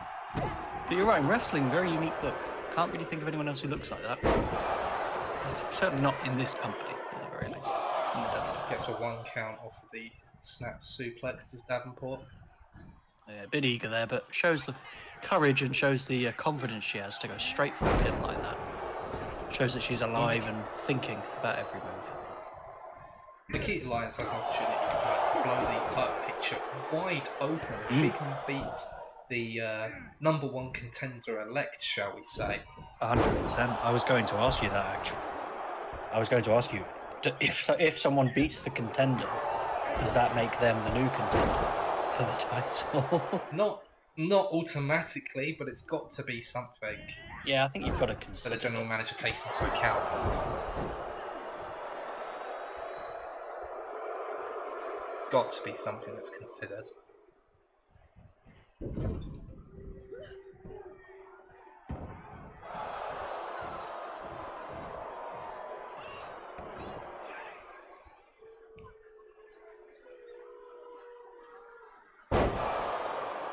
But you're right, in wrestling, very unique look. Can't really think of anyone else who looks like that. That's certainly not in this company, at the very least. In the WWE. Gets a 1 count off of the snap suplex, does Davenport. Yeah, a bit eager there, but shows the courage and shows the confidence she has to go straight for a pin like that. Shows that she's alive and thinking about every move. Nikita Lyons has an opportunity tonight to blow the title picture wide open if she can beat the number 1 contender elect, shall we say. 100%. I was going to ask you that, actually. I was going to ask you, if someone beats the contender, does that make them the new contender for the title? Not automatically, but it's got to be something. Yeah, I think you've got to consider that the general it. manager takes into account. Got to be something that's considered.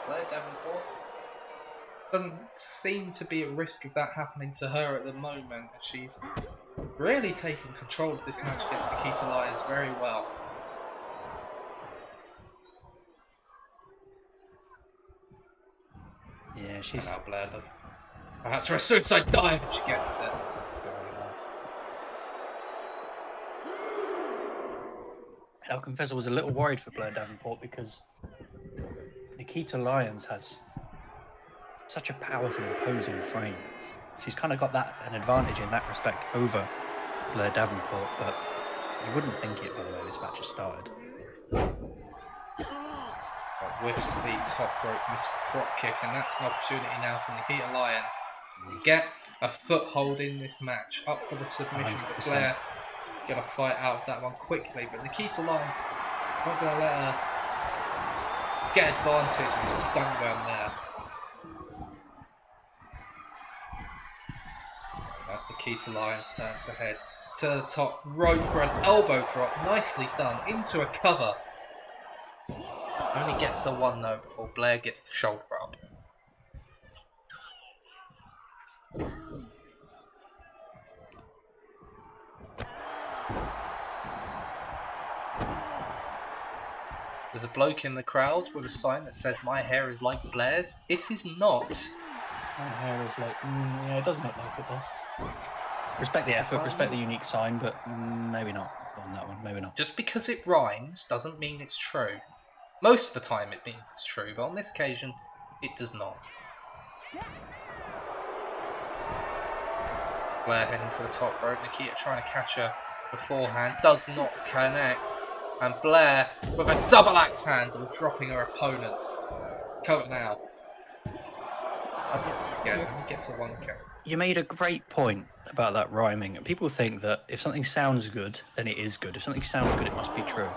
Blair Davenport doesn't seem to be at risk of that happening to her at the moment, as she's really taken control of this match against Nikita Lyons very well. Yeah, she's... And now Blair, perhaps for a suicide dive if she gets it. And I'll confess I was a little worried for Blair Davenport because Nikita Lyons has such a powerful, imposing frame. She's kind of got an advantage in that respect over Blair Davenport, but you wouldn't think it by the way this match has started. Whiffs the top rope miss prop kick, and that's an opportunity now for Nikita Lyons to get a foothold in this match. Up for the submission, but Blair going to fight out of that one quickly, but Nikita Lyons not going to let her get advantage and stun down there. That's Nikita Lyons' turn to head to the top rope for an elbow drop. Nicely done into a cover. Only gets the one though before Blair gets the shoulder up. There's a bloke in the crowd with a sign that says "My hair is like Blair's." It is not. My hair is like, yeah, it doesn't look like it does. Respect the effort, respect the unique sign, but maybe not on that one, maybe not. Just because it rhymes doesn't mean it's true. Most of the time it means it's true, but on this occasion, it does not. Blair heading to the top rope. Nikita trying to catch her beforehand. Does not connect. And Blair with a double axe handle dropping her opponent. Cover now. Yeah, he gets a 1 count. You made a great point about that rhyming. People think that if something sounds good, then it is good. If something sounds good, it must be true.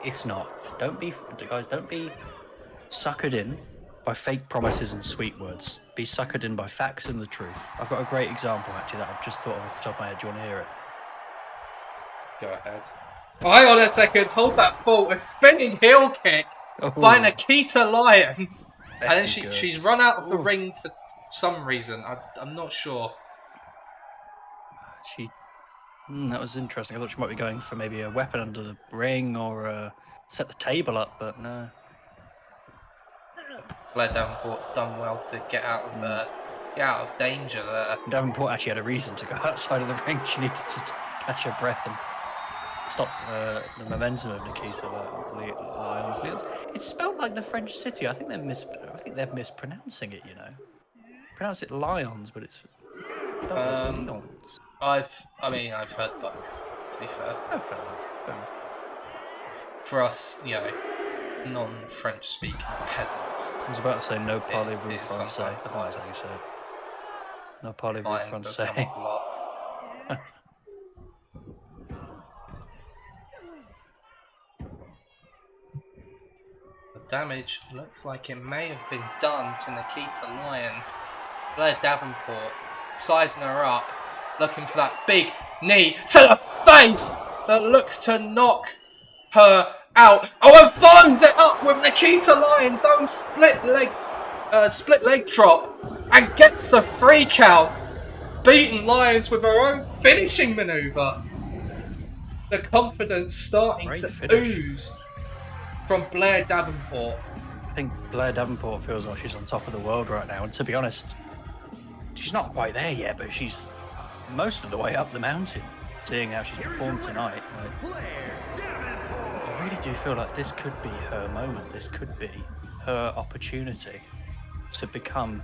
It's not. Don't be suckered in by fake promises and sweet words. Be suckered in by facts and the truth. I've got a great example, actually, that I've just thought of off the top of my head. Do you want to hear it? Go ahead. Oh, hang on a second. Hold that thought. A spinning heel kick by Nikita Lyons. And then she's run out of the ring for some reason. I'm not sure. That was interesting. I thought she might be going for maybe a weapon under the ring or set the table up, but no. Blair Davenport's done well to get out of danger there. Davenport actually had a reason to go outside of the ring. She needed to catch her breath and stop the momentum of Nikita Lyons. It's spelled like the French city. I think they're mispronouncing it. You know, pronounce it Lions, but it's spelled like Lyons. I've heard both. To be fair, Fair enough. For us, non-French speaking peasants. I was about to say no parlez-vous français. I think that's how you say it. No parlez-vous Lions does come français. up a lot. The damage looks like it may have been done to Nikita Lyons. Blair Davenport sizing her up, looking for that big knee to the face that looks to knock her out. Oh, and follows it up with Nikita Lyons' own split leg drop and gets the 3 count, beating Lyons with her own finishing maneuver. The confidence starting to ooze from Blair Davenport. I think Blair Davenport feels like she's on top of the world right now, and to be honest, she's not quite there yet, but she's most of the way up the mountain, seeing how she's performed tonight. I really do feel like this could be her moment. This could be her opportunity to become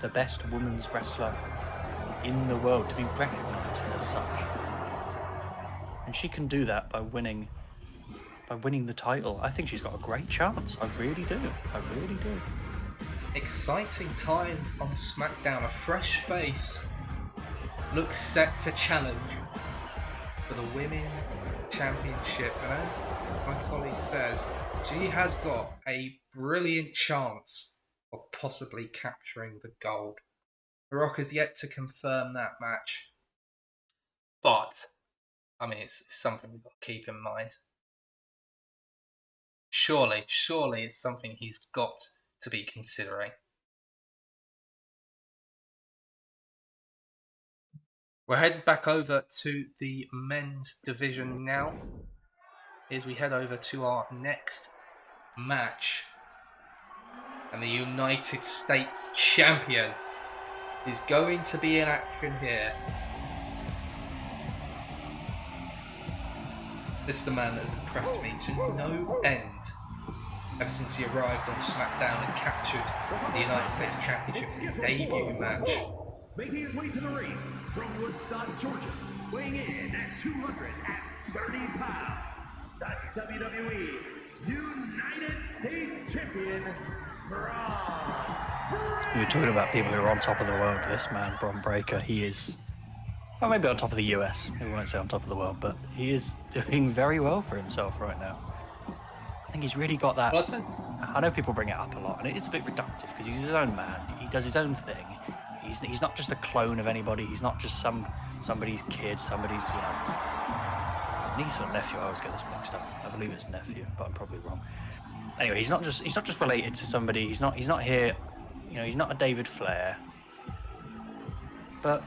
the best women's wrestler in the world, to be recognised as such. And she can do that by winning the title. I think she's got a great chance. I really do. Exciting times on SmackDown. A fresh face looks set to challenge for the Women's Championship. And as my colleague says, she has got a brilliant chance of possibly capturing the gold. The Rock has yet to confirm that match. But, I mean, it's something we've got to keep in mind. Surely it's something he's got to be considering. We're heading back over to the men's division now, as we head over to our next match. And the United States Champion is going to be in action here. This is the man that has impressed me to no end ever since he arrived on SmackDown and captured the United States Championship in his debut match. Making his way to the ring from Woodstock, Georgia, weighing in at 230 pounds, the WWE United States Champion, Braun. You were talking about people who are on top of the world. This man, Braun Breaker, he is, well, maybe on top of the US. We won't say on top of the world, but he is doing very well for himself right now. I think he's really got that. I know people bring it up a lot, and it's a bit reductive because he's his own man. He does his own thing. He's not just a clone of anybody. He's not just somebody's kid, somebody's, niece or nephew. I always get this mixed up. I believe it's nephew, but I'm probably wrong. Anyway, he's not just related to somebody. He's not here. He's not a David Flair. But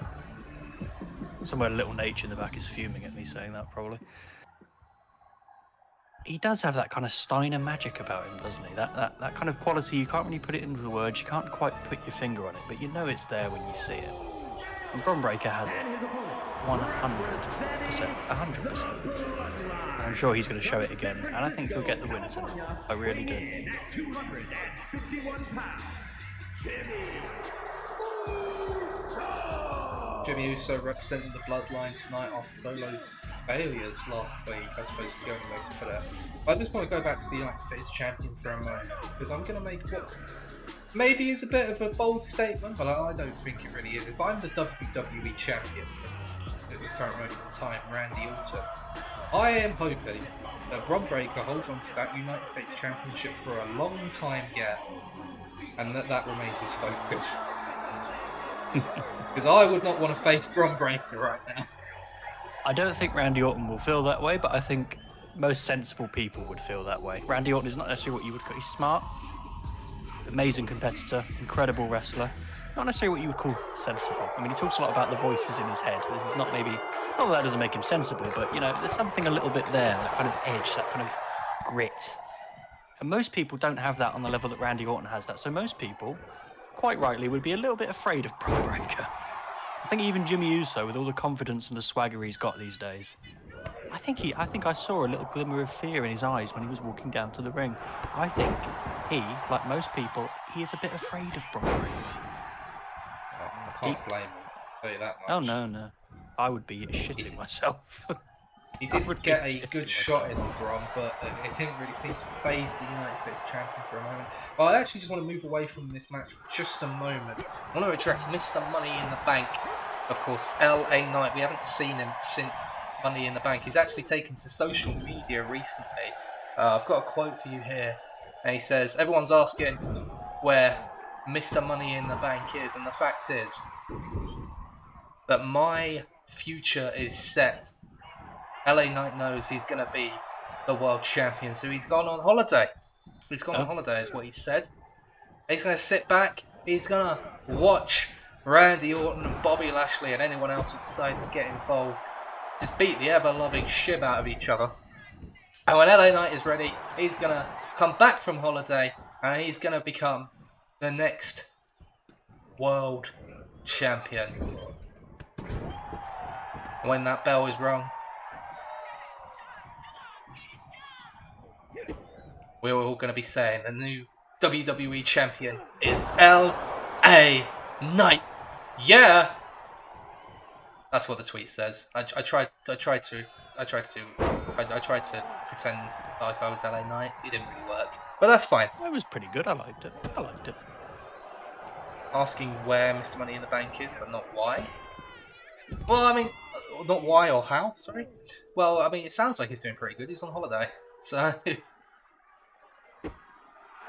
somewhere little Nature in the back is fuming at me saying that, probably. He does have that kind of Steiner magic about him, doesn't he? That kind of quality, you can't really put it into words, you can't quite put your finger on it, but you know it's there when you see it. And Braun Breaker has it. 100%. 100%. And I'm sure he's going to show it again, and I think he'll get the win tonight. I really do. 251 pounds, Jimmy Uso representing the Bloodline tonight after Solo's failures last week, I suppose is the only way to put it. I just want to go back to the United States Champion for a moment, because I'm going to make what maybe is a bit of a bold statement, but I don't think it really is. If I'm the WWE Champion at this current moment in time, Randy Orton, I am hoping that Braun Breaker holds on to that United States Championship for a long time yet, and that remains his focus. Because I would not want to face Braun Breaker right now. I don't think Randy Orton will feel that way, but I think most sensible people would feel that way. Randy Orton is not necessarily what you would call... He's smart, amazing competitor, incredible wrestler. Not necessarily what you would call sensible. I mean, he talks a lot about the voices in his head. This is not maybe... Not that doesn't make him sensible, but, there's something a little bit there, that kind of edge, that kind of grit. And most people don't have that on the level that Randy Orton has that. So most people, quite rightly, would be a little bit afraid of Braun Breaker. I think even Jimmy Uso, with all the confidence and the swagger he's got these days, I think I saw a little glimmer of fear in his eyes when he was walking down to the ring. I think he, like most people, he is a bit afraid of Braun Breaker. I can't blame him. I'll tell you that much. Oh no, I would be shitting myself. He did get a good shot in on Braun, but it didn't really seem to phase the United States Champion for a moment. But I actually just want to move away from this match for just a moment. I want to address Mr. Money in the Bank. Of course, LA Knight. We haven't seen him since Money in the Bank. He's actually taken to social media recently. I've got a quote for you here. And he says, everyone's asking where Mr. Money in the Bank is. And the fact is, that my future is set. LA Knight knows he's going to be the world champion, so he's gone on holiday. He's gone on holiday, is what he said. He's going to sit back. He's going to watch Randy Orton and Bobby Lashley and anyone else who decides to get involved just beat the ever-loving shit out of each other. And when LA Knight is ready, he's going to come back from holiday and he's going to become the next world champion. When that bell is rung, we're all going to be saying the new WWE champion is LA Knight. Yeah, that's what the tweet says. I tried to pretend like I was LA Knight. It didn't really work, but that's fine. It was pretty good. I liked it. Asking where Mr. Money in the Bank is, but not why. Well, I mean, not why or how. Sorry. Well, I mean, it sounds like he's doing pretty good. He's on holiday, so.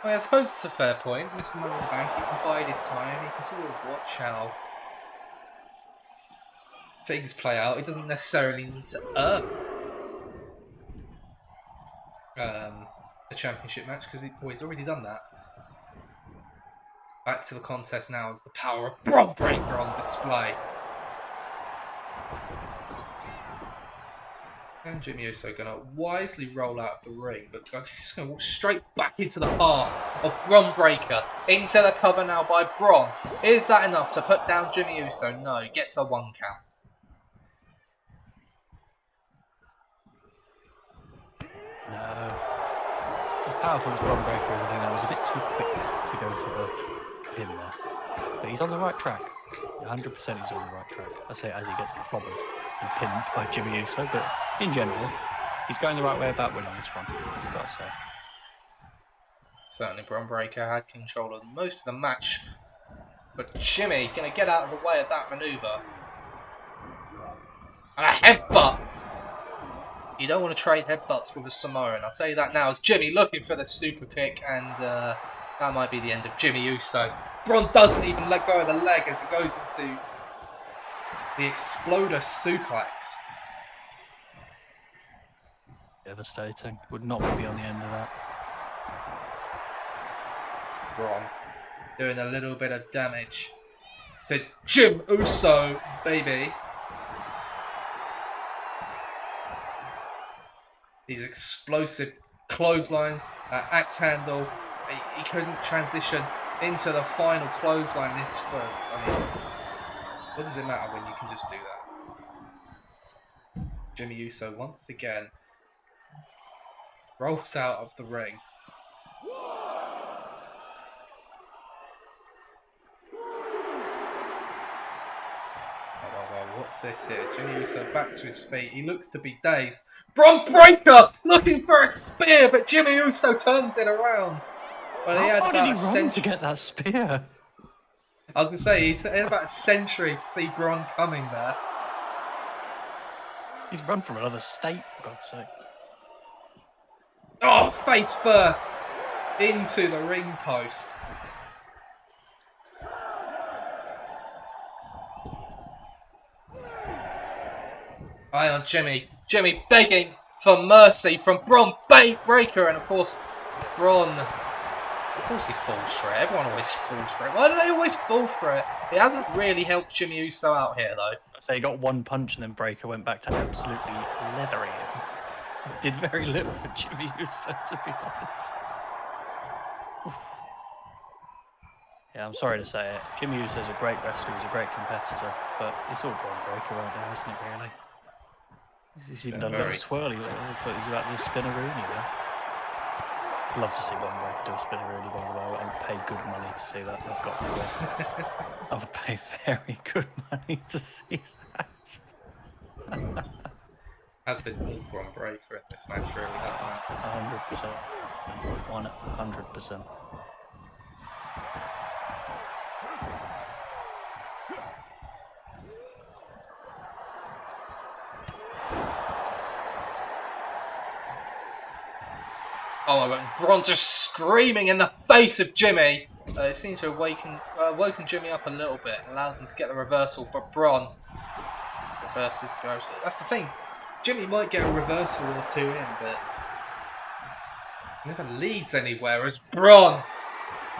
Well, I suppose it's a fair point. Mr. Money in the Bank, he can bide his time. He can sort of watch how things play out. He doesn't necessarily need to earn a championship match because he's already done that. Back to the contest now as the power of Bron Breakker on display. And Jimmy Uso going to wisely roll out of the ring, but he's just going to walk straight back into the path of Bron Breakker. Into the cover now by Bron. Is that enough to put down Jimmy Uso? No, he gets a 1 count. No. As powerful as Bron Breakker is, I think that was a bit too quick to go for the pin there. But he's on the right track. 100% he's on the right track. I say as he gets clobbered and pinned by Jimmy Uso, but in general, he's going the right way about winning this one, you've got to say. Certainly Bron Breakker had control of most of the match, but Jimmy going to get out of the way of that manoeuvre. And a headbutt! You don't want to trade headbutts with a Samoan, I'll tell you that now, as Jimmy looking for the super kick, and that might be the end of Jimmy Uso. Bron doesn't even let go of the leg as he goes into the Exploder suplex. Devastating. Would not want to be on the end of that. Bron doing a little bit of damage to Jim Uso, baby. These explosive clotheslines, axe handle. He couldn't transition into the final clothesline this spurt. I mean, what does it matter when you can just do that? Jimmy Uso once again rolls out of the ring. Oh, what's this here? Jimmy Uso back to his feet. He looks to be dazed. Bron Breakker looking for a spear, but Jimmy Uso turns it around. Well, he had How about did a he run century to get that spear? I was going to say, he had about a century to see Bron coming there. He's run from another state, for God's sake. Oh, face first into the ring post. Eye on Jimmy. Jimmy begging for mercy from Bron Breakker, and of course, Bron. Of course he falls for it. Everyone always falls for it. Why do they always fall for it? It hasn't really helped Jimmy Uso out here, though. So he got one punch and then Breakker went back to absolutely leathering him. Did very little for Jimmy Uso, to be honest. Oof. Yeah, I'm sorry to say it. Jimmy Uso's a great wrestler, he's a great competitor, but it's all Bron Breakker right now, isn't it, really? He's even done a little swirly. He's about to do a spinneroonie there. I'd love to see Bron Breakker do a spinneroonie, by the way. I would pay good money to see that, I've got to say. I would pay very good money to see that. Has been all Bron Breakker in this match, really, hasn't it? 100%. 100%. Oh my god, Bron just screaming in the face of Jimmy. It seems to have woken Jimmy up a little bit. Allows him to get the reversal, but Bron reverses the direction. That's the thing. Jimmy might get a reversal or two in, but never leads anywhere as Braun.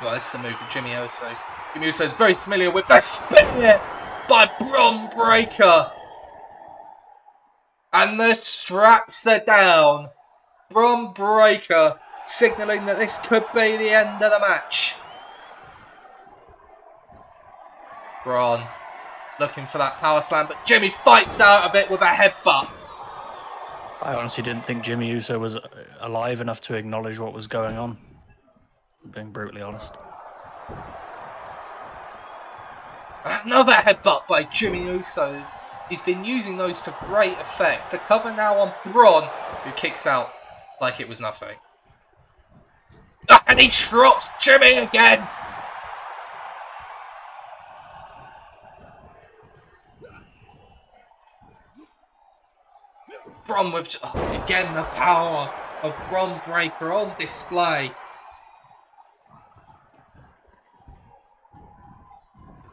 Well, this is a move for Jimmy Uso. Jimmy Uso is very familiar with the spear by Braun Breaker. And the straps are down. Braun Breaker signalling that this could be the end of the match. Braun looking for that power slam, but Jimmy fights out of it with a headbutt. I honestly didn't think Jimmy Uso was alive enough to acknowledge what was going on. I'm being brutally honest. Another headbutt by Jimmy Uso. He's been using those to great effect. The cover now on Braun, who kicks out like it was nothing. And he drops Jimmy again. Braun with again the power of Braun Breaker on display.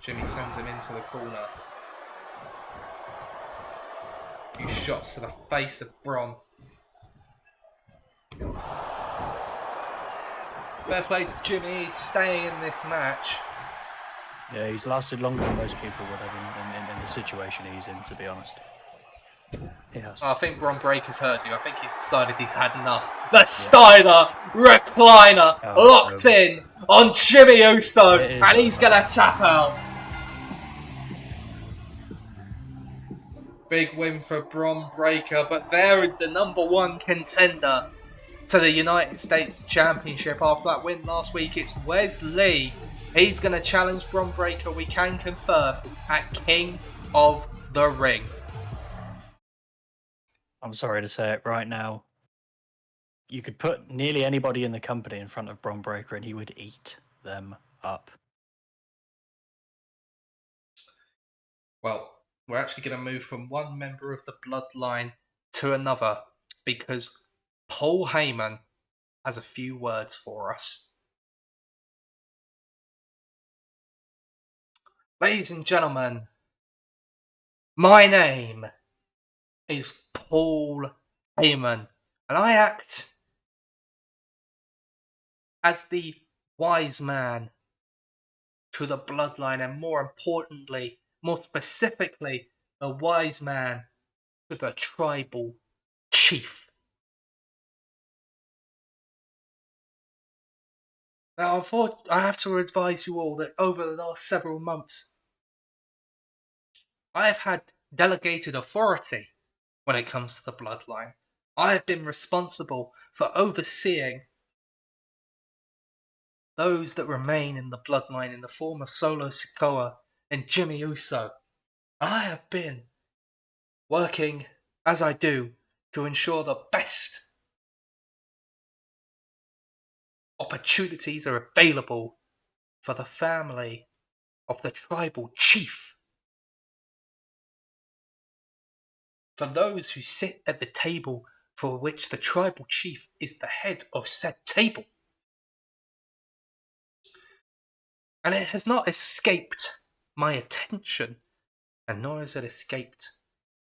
Jimmy sends him into the corner. A few shots to the face of Braun. Fair play to Jimmy, he's staying in this match. Yeah, he's lasted longer than most people would have in the situation he's in, to be honest. He has. I think Braun Breaker's heard you. I think he's decided he's had enough. The Steiner recliner locked in on Jimmy Uso, and he's going to tap out. Big win for Braun Breaker, but there is the #1 contender to the United States Championship after that win last week. It's Wes Lee. He's going to challenge Braun Breaker, we can confirm, at King of the Ring. I'm sorry to say it right now. You could put nearly anybody in the company in front of Braun Breaker and he would eat them up. Well, we're actually going to move from one member of the bloodline to another because Paul Heyman has a few words for us. Ladies and gentlemen, my name is Paul Heyman, and I act as the wise man to the bloodline, and more importantly, more specifically, the wise man to the tribal chief. Now, I have to advise you all that over the last several months, I have had delegated authority when it comes to the bloodline. I have been responsible for overseeing those that remain in the bloodline in the form of Solo Sikoa and Jimmy Uso. I have been working, as I do, to ensure the best opportunities are available for the family of the tribal chief. For those who sit at the table for which the tribal chief is the head of said table. And it has not escaped my attention, and nor has it escaped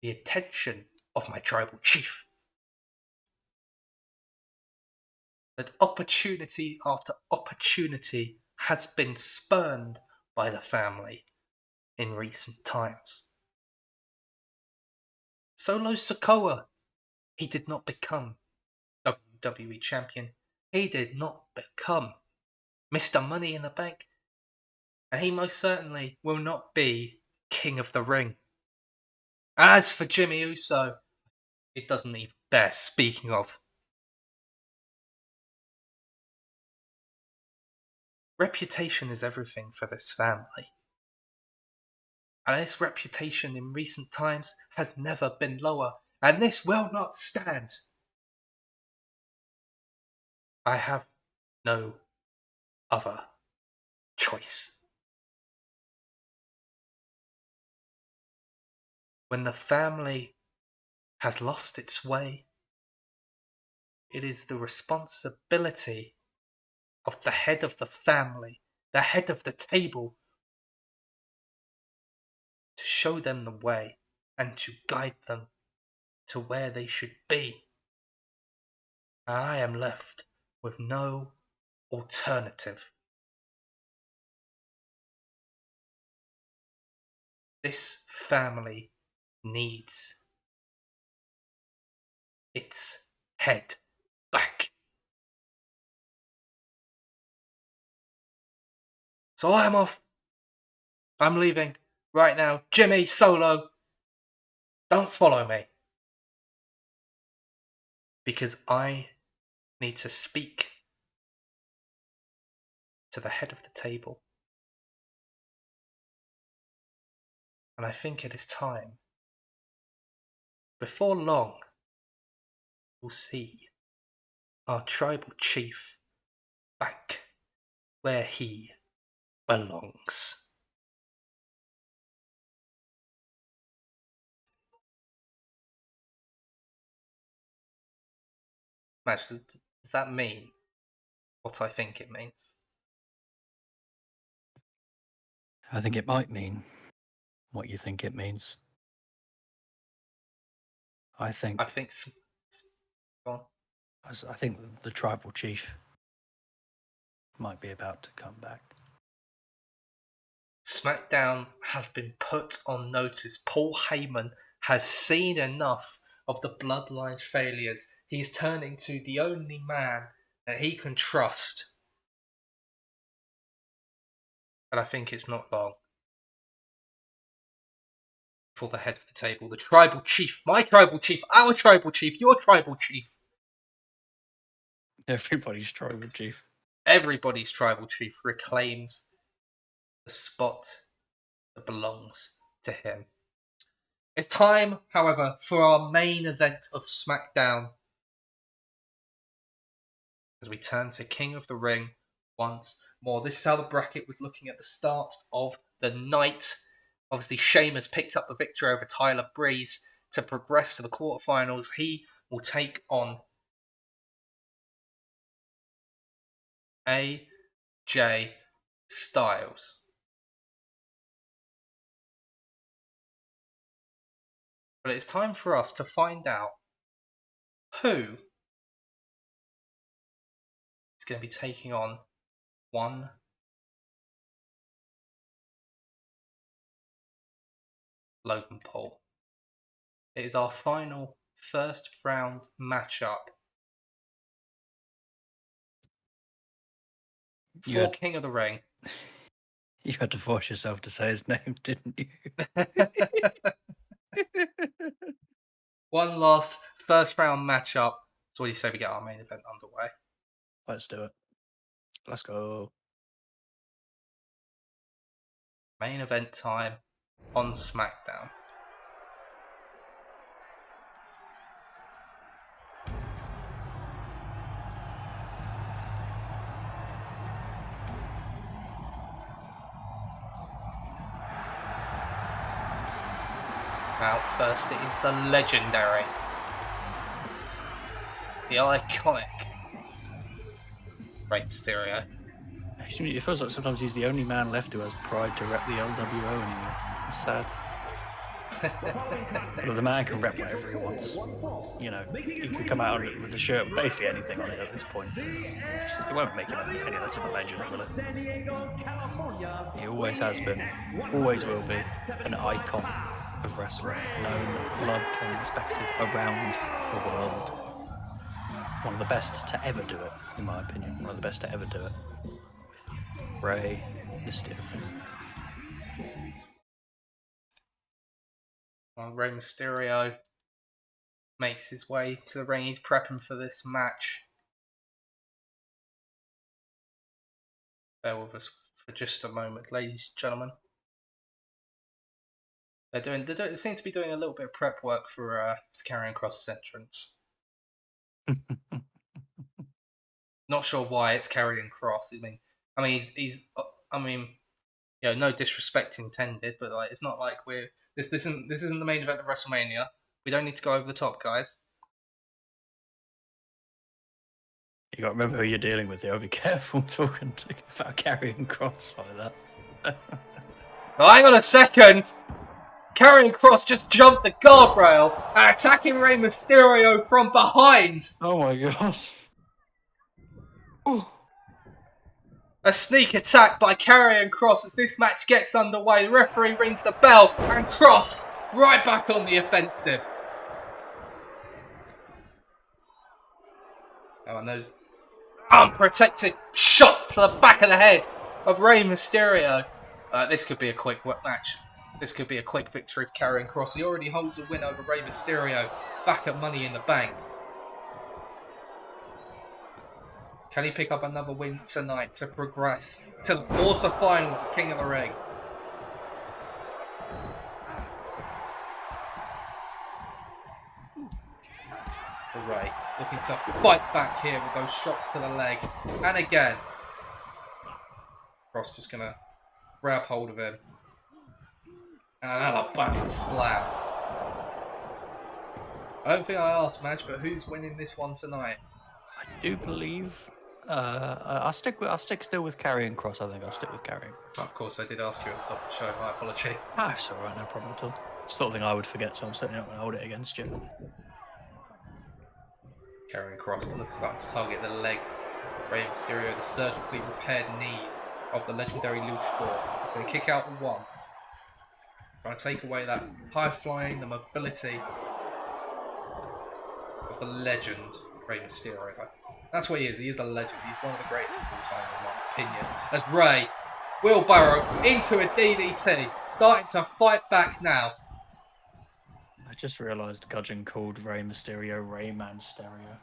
the attention of my tribal chief, that opportunity after opportunity has been spurned by the family in recent times. Solo Sikoa, he did not become WWE champion. He did not become Mr. Money in the Bank. And he most certainly will not be King of the Ring. And as for Jimmy Uso, it doesn't even bear speaking of. Reputation is everything for this family. And this reputation in recent times has never been lower, and this will not stand. I have no other choice. When the family has lost its way, it is the responsibility of the head of the family, the head of the table, to show them the way and to guide them to where they should be. I am left with no alternative. This family needs its head back. So I'm off. I'm leaving right now. Jimmy, Solo, don't follow me. Because I need to speak to the head of the table. And I think it is time. Before long, we'll see our tribal chief back where he belongs. Max, does that mean what I think it means? I think it might mean what you think it means. I think Go on. I think the tribal chief might be about to come back. SmackDown has been put on notice. Paul Heyman has seen enough of the Bloodline's failures. He's turning to the only man that he can trust. And I think it's not long for the head of the table, the tribal chief, my tribal chief, our tribal chief, your tribal chief, Everybody's tribal chief. everybody's tribal chief reclaims the spot that belongs to him. It's time, however, for our main event of SmackDown as we turn to King of the Ring once more. This is how the bracket was looking at the start of the night. Obviously, Sheamus picked up the victory over Tyler Breeze to progress to the quarterfinals. He will take on AJ Styles. But it's time for us to find out who is going to be taking on one Logan Paul. It is our final first round matchup for King of the Ring. You had to force yourself to say his name, didn't you? One last first round matchup. So what do you say we get our main event underway? Let's do it. Let's go. Main event time on SmackDown. Now first it is the legendary, the iconic Rey Mysterio. It feels like sometimes he's the only man left who has pride to rep the LWO anymore. It's sad. Well, the man can rep whatever he wants. You know, he could come out with a shirt with basically anything on it at this point. It won't make him any less of a legend, will it? He always has been, always will be, an icon of wrestling, known, loved and respected around the world. One of the best to ever do it, in my opinion. One of the best to ever do it. Rey Mysterio. Well, Rey Mysterio makes his way to the ring. He's prepping for this match. Bear with us for just a moment, ladies and gentlemen. They seem to be doing a little bit of prep work for Karrion Kross's entrance. Not sure why it's Karrion Kross. No disrespect intended, but like it's not like this isn't the main event of WrestleMania. We don't need to go over the top, guys. You got to remember who you're dealing with. You'll be careful talking about Karrion Kross like that. Oh, hang on a second! Karrion Kross just jumped the guardrail and attacking Rey Mysterio from behind. Oh my god. Ooh. A sneak attack by Karrion Kross as this match gets underway. The referee rings the bell and Kross right back on the offensive. Oh, and those unprotected shots to the back of the head of Rey Mysterio. This could be a quick match. This could be a quick victory for Karrion Kross. He already holds a win over Rey Mysterio back at Money in the Bank. Can he pick up another win tonight to progress to the quarterfinals of King of the Ring? Right, looking to fight back here with those shots to the leg. And again, Kross just going to grab hold of him. And another bam slam. I don't think I asked, Madge, but who's winning this one tonight? I do believe I'll stick still with Karrion Kross. I think I'll stick with Karrion. Oh, of course, I did ask you at the top of the show. My apologies. Ah, it's alright, no problem at all. It's the sort of thing I would forget, so I'm certainly not going to hold it against you. Karrion Kross looks like to target the legs. Rey Mysterio, the surgically repaired knees of the legendary luchador. He's going to kick out the one. Trying to take away that high flying, the mobility of the legend, Rey Mysterio. That's what he is. He is a legend. He's one of the greatest of all time, in my opinion. As Rey, wheelbarrow into a DDT, starting to fight back now. I just realised Gudgeon called Rey Mysterio Rayman Stereo.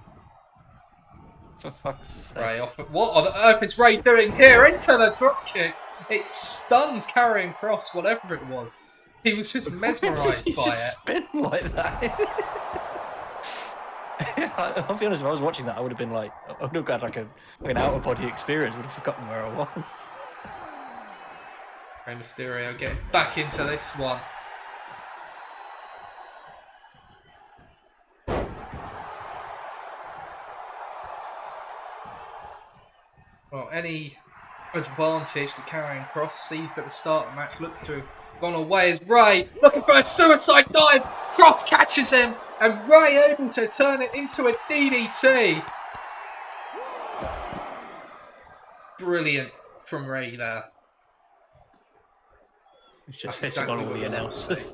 For fuck's sake. Rey off. What on earth is Rey doing here? Into the dropkick. It stunned Karrion Kross, whatever it was. He was just mesmerised by it. Spin like that. I'll be honest, if I was watching that, I would have been like, I would have had like an out of body experience, would have forgotten where I was. Rey Mysterio getting back into this one. Well, any advantage that Karrion Kross seized at the start of the match looks to have gone away as Rey looking for a suicide dive. Kross catches him and Rey able to turn it into a DDT. Brilliant from Rey there. It's just That's hitting on exactly all what the we want to announcers. see.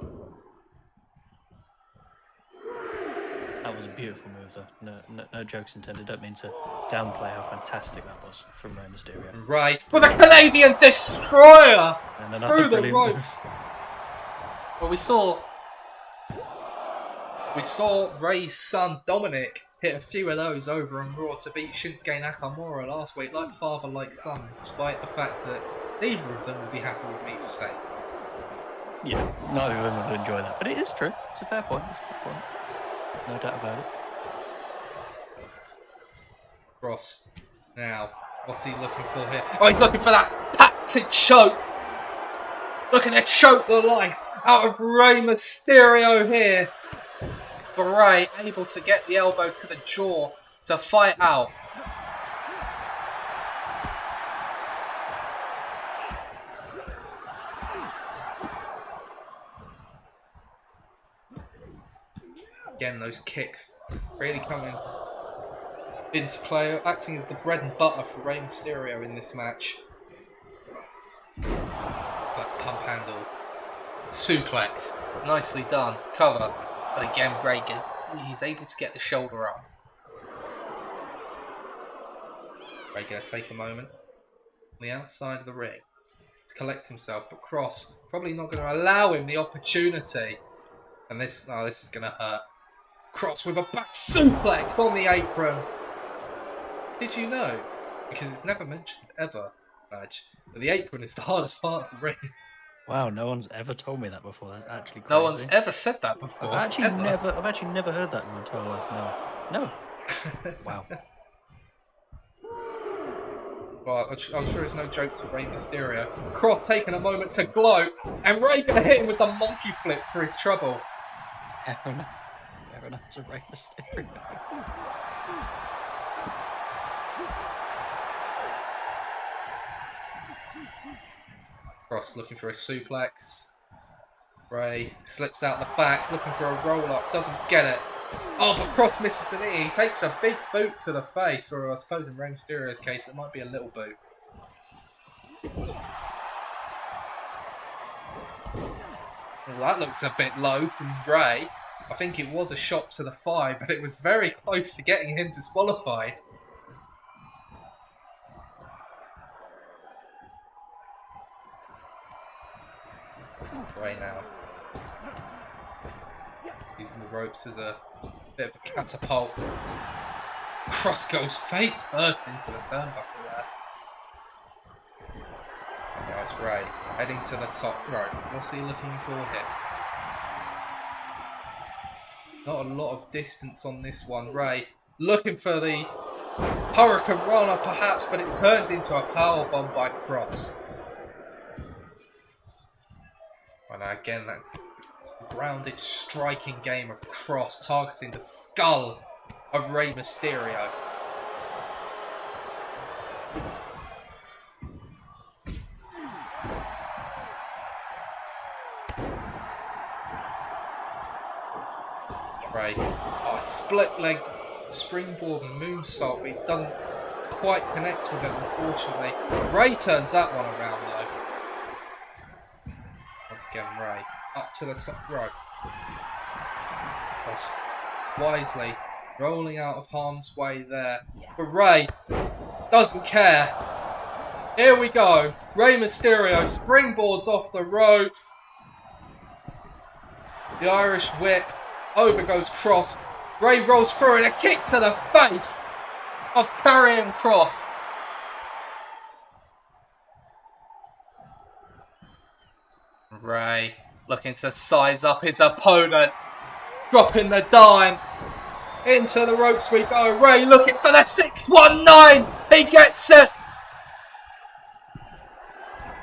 That was a beautiful move, though. No jokes intended. Don't mean to downplay how fantastic that was from Rey Mysterio. Rey with a Canadian Destroyer And through the brilliant ropes. Well, we saw Rey's son Dominic hit a few of those over on Raw to beat Shinsuke Nakamura last week, like father, like son, despite the fact that neither of them would be happy with me for saying that. Yeah, neither of them would enjoy that. But it is true. It's a fair point. It's a fair point. No doubt about it. Kross. Now, what's he looking for here? Oh, he's looking for that patented choke. Looking to choke the life out of Rey Mysterio here. But Rey able to get the elbow to the jaw to fight out. Again, those kicks really coming into play, acting as the bread and butter for Rey Mysterio in this match. That pump handle. Suplex. Nicely done. Cover. But again, Rey, he's able to get the shoulder up. Rey going to take a moment on the outside of the ring to collect himself, but Kross probably not going to allow him the opportunity. And this is going to hurt. Kross with a back suplex on the apron. Did you know? Because it's never mentioned ever, Badge, that the apron is the hardest part of the ring. Wow, no one's ever told me that before. That's actually crazy. No one's ever said that before. I've actually never heard that in my entire life. No. Wow. Well, I'm sure it's no jokes for Rey Mysterio. Kross taking a moment to gloat, and Rey gonna hit him with the monkey flip for his trouble. Fair enough, it's a Rey Mysterio. Kross looking for a suplex. Ray slips out the back, looking for a roll-up, doesn't get it. Oh, but Cross misses the knee. He takes a big boot to the face, or I suppose in Rey Mysterio's case, it might be a little boot. Well, that looked a bit low from Ray. I think it was a shot to the thigh, but it was very close to getting him disqualified. Ray now using the ropes as a bit of a catapult. Cross goes face first into the turnbuckle there. And now it's Ray heading to the top rope. What's he looking for here? Not a lot of distance on this one. Ray looking for the Hurricane Rana perhaps, but it's turned into a powerbomb by Cross. And now again, that grounded striking game of Cross targeting the skull of Rey Mysterio. Ray, oh, split-legged springboard moonsault, but he doesn't quite connect with it, unfortunately. Ray turns that one around, though. Once again, Ray up to the top rope. Cross wisely rolling out of harm's way there. But Ray doesn't care. Here we go. Rey Mysterio springboards off the ropes. The Irish whip. Over goes Cross. Ray rolls through and a kick to the face of Karrion Kross. Ray looking to size up his opponent. Dropping the dime. Into the ropes we go. Ray looking for the 619. He gets it.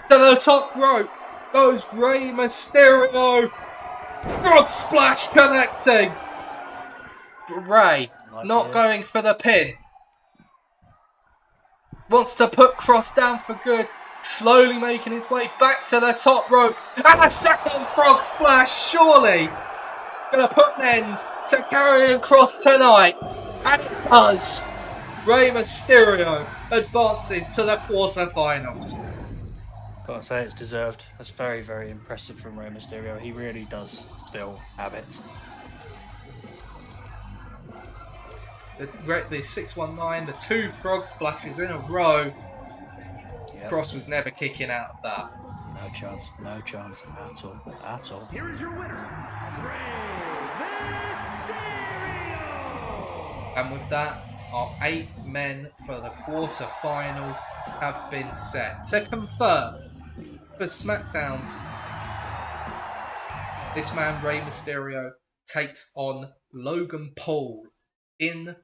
To the top rope goes Rey Mysterio. Frog splash connecting. But Ray not going for the pin. Wants to put Kross down for good. Slowly making his way back to the top rope. And a second frog splash, surely. Gonna put an end to Karrion Kross tonight. And it does. Rey Mysterio advances to the quarterfinals. Gotta say it's deserved. That's very, very impressive from Rey Mysterio. He really does still have it. The 619, the two frog splashes in a row. Yep. Kross was never kicking out of that. No chance at all. At all. Here is your winner, Rey Mysterio! And with that, our 8 men for the quarterfinals have been set. To confirm, for SmackDown, this man Rey Mysterio takes on Logan Paul in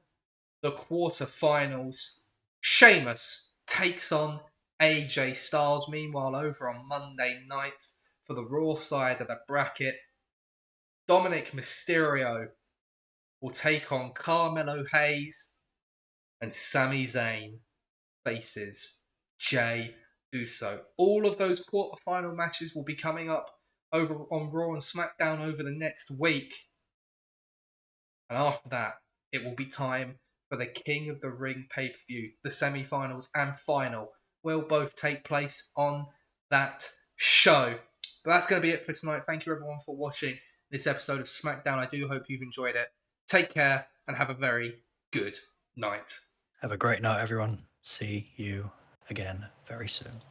the quarterfinals. Sheamus takes on AJ Styles. Meanwhile, over on Monday nights for the Raw side of the bracket, Dominic Mysterio will take on Carmelo Hayes, and Sami Zayn faces Jey Uso. All of those quarterfinal matches will be coming up over on Raw and SmackDown over the next week. And after that, it will be time for the King of the Ring pay-per-view. The semi-finals and final will both take place on that show. But that's going to be it for tonight. Thank you everyone for watching this episode of SmackDown. I do hope you've enjoyed it. Take care and have a very good night. Have a great night, everyone. See you again very soon.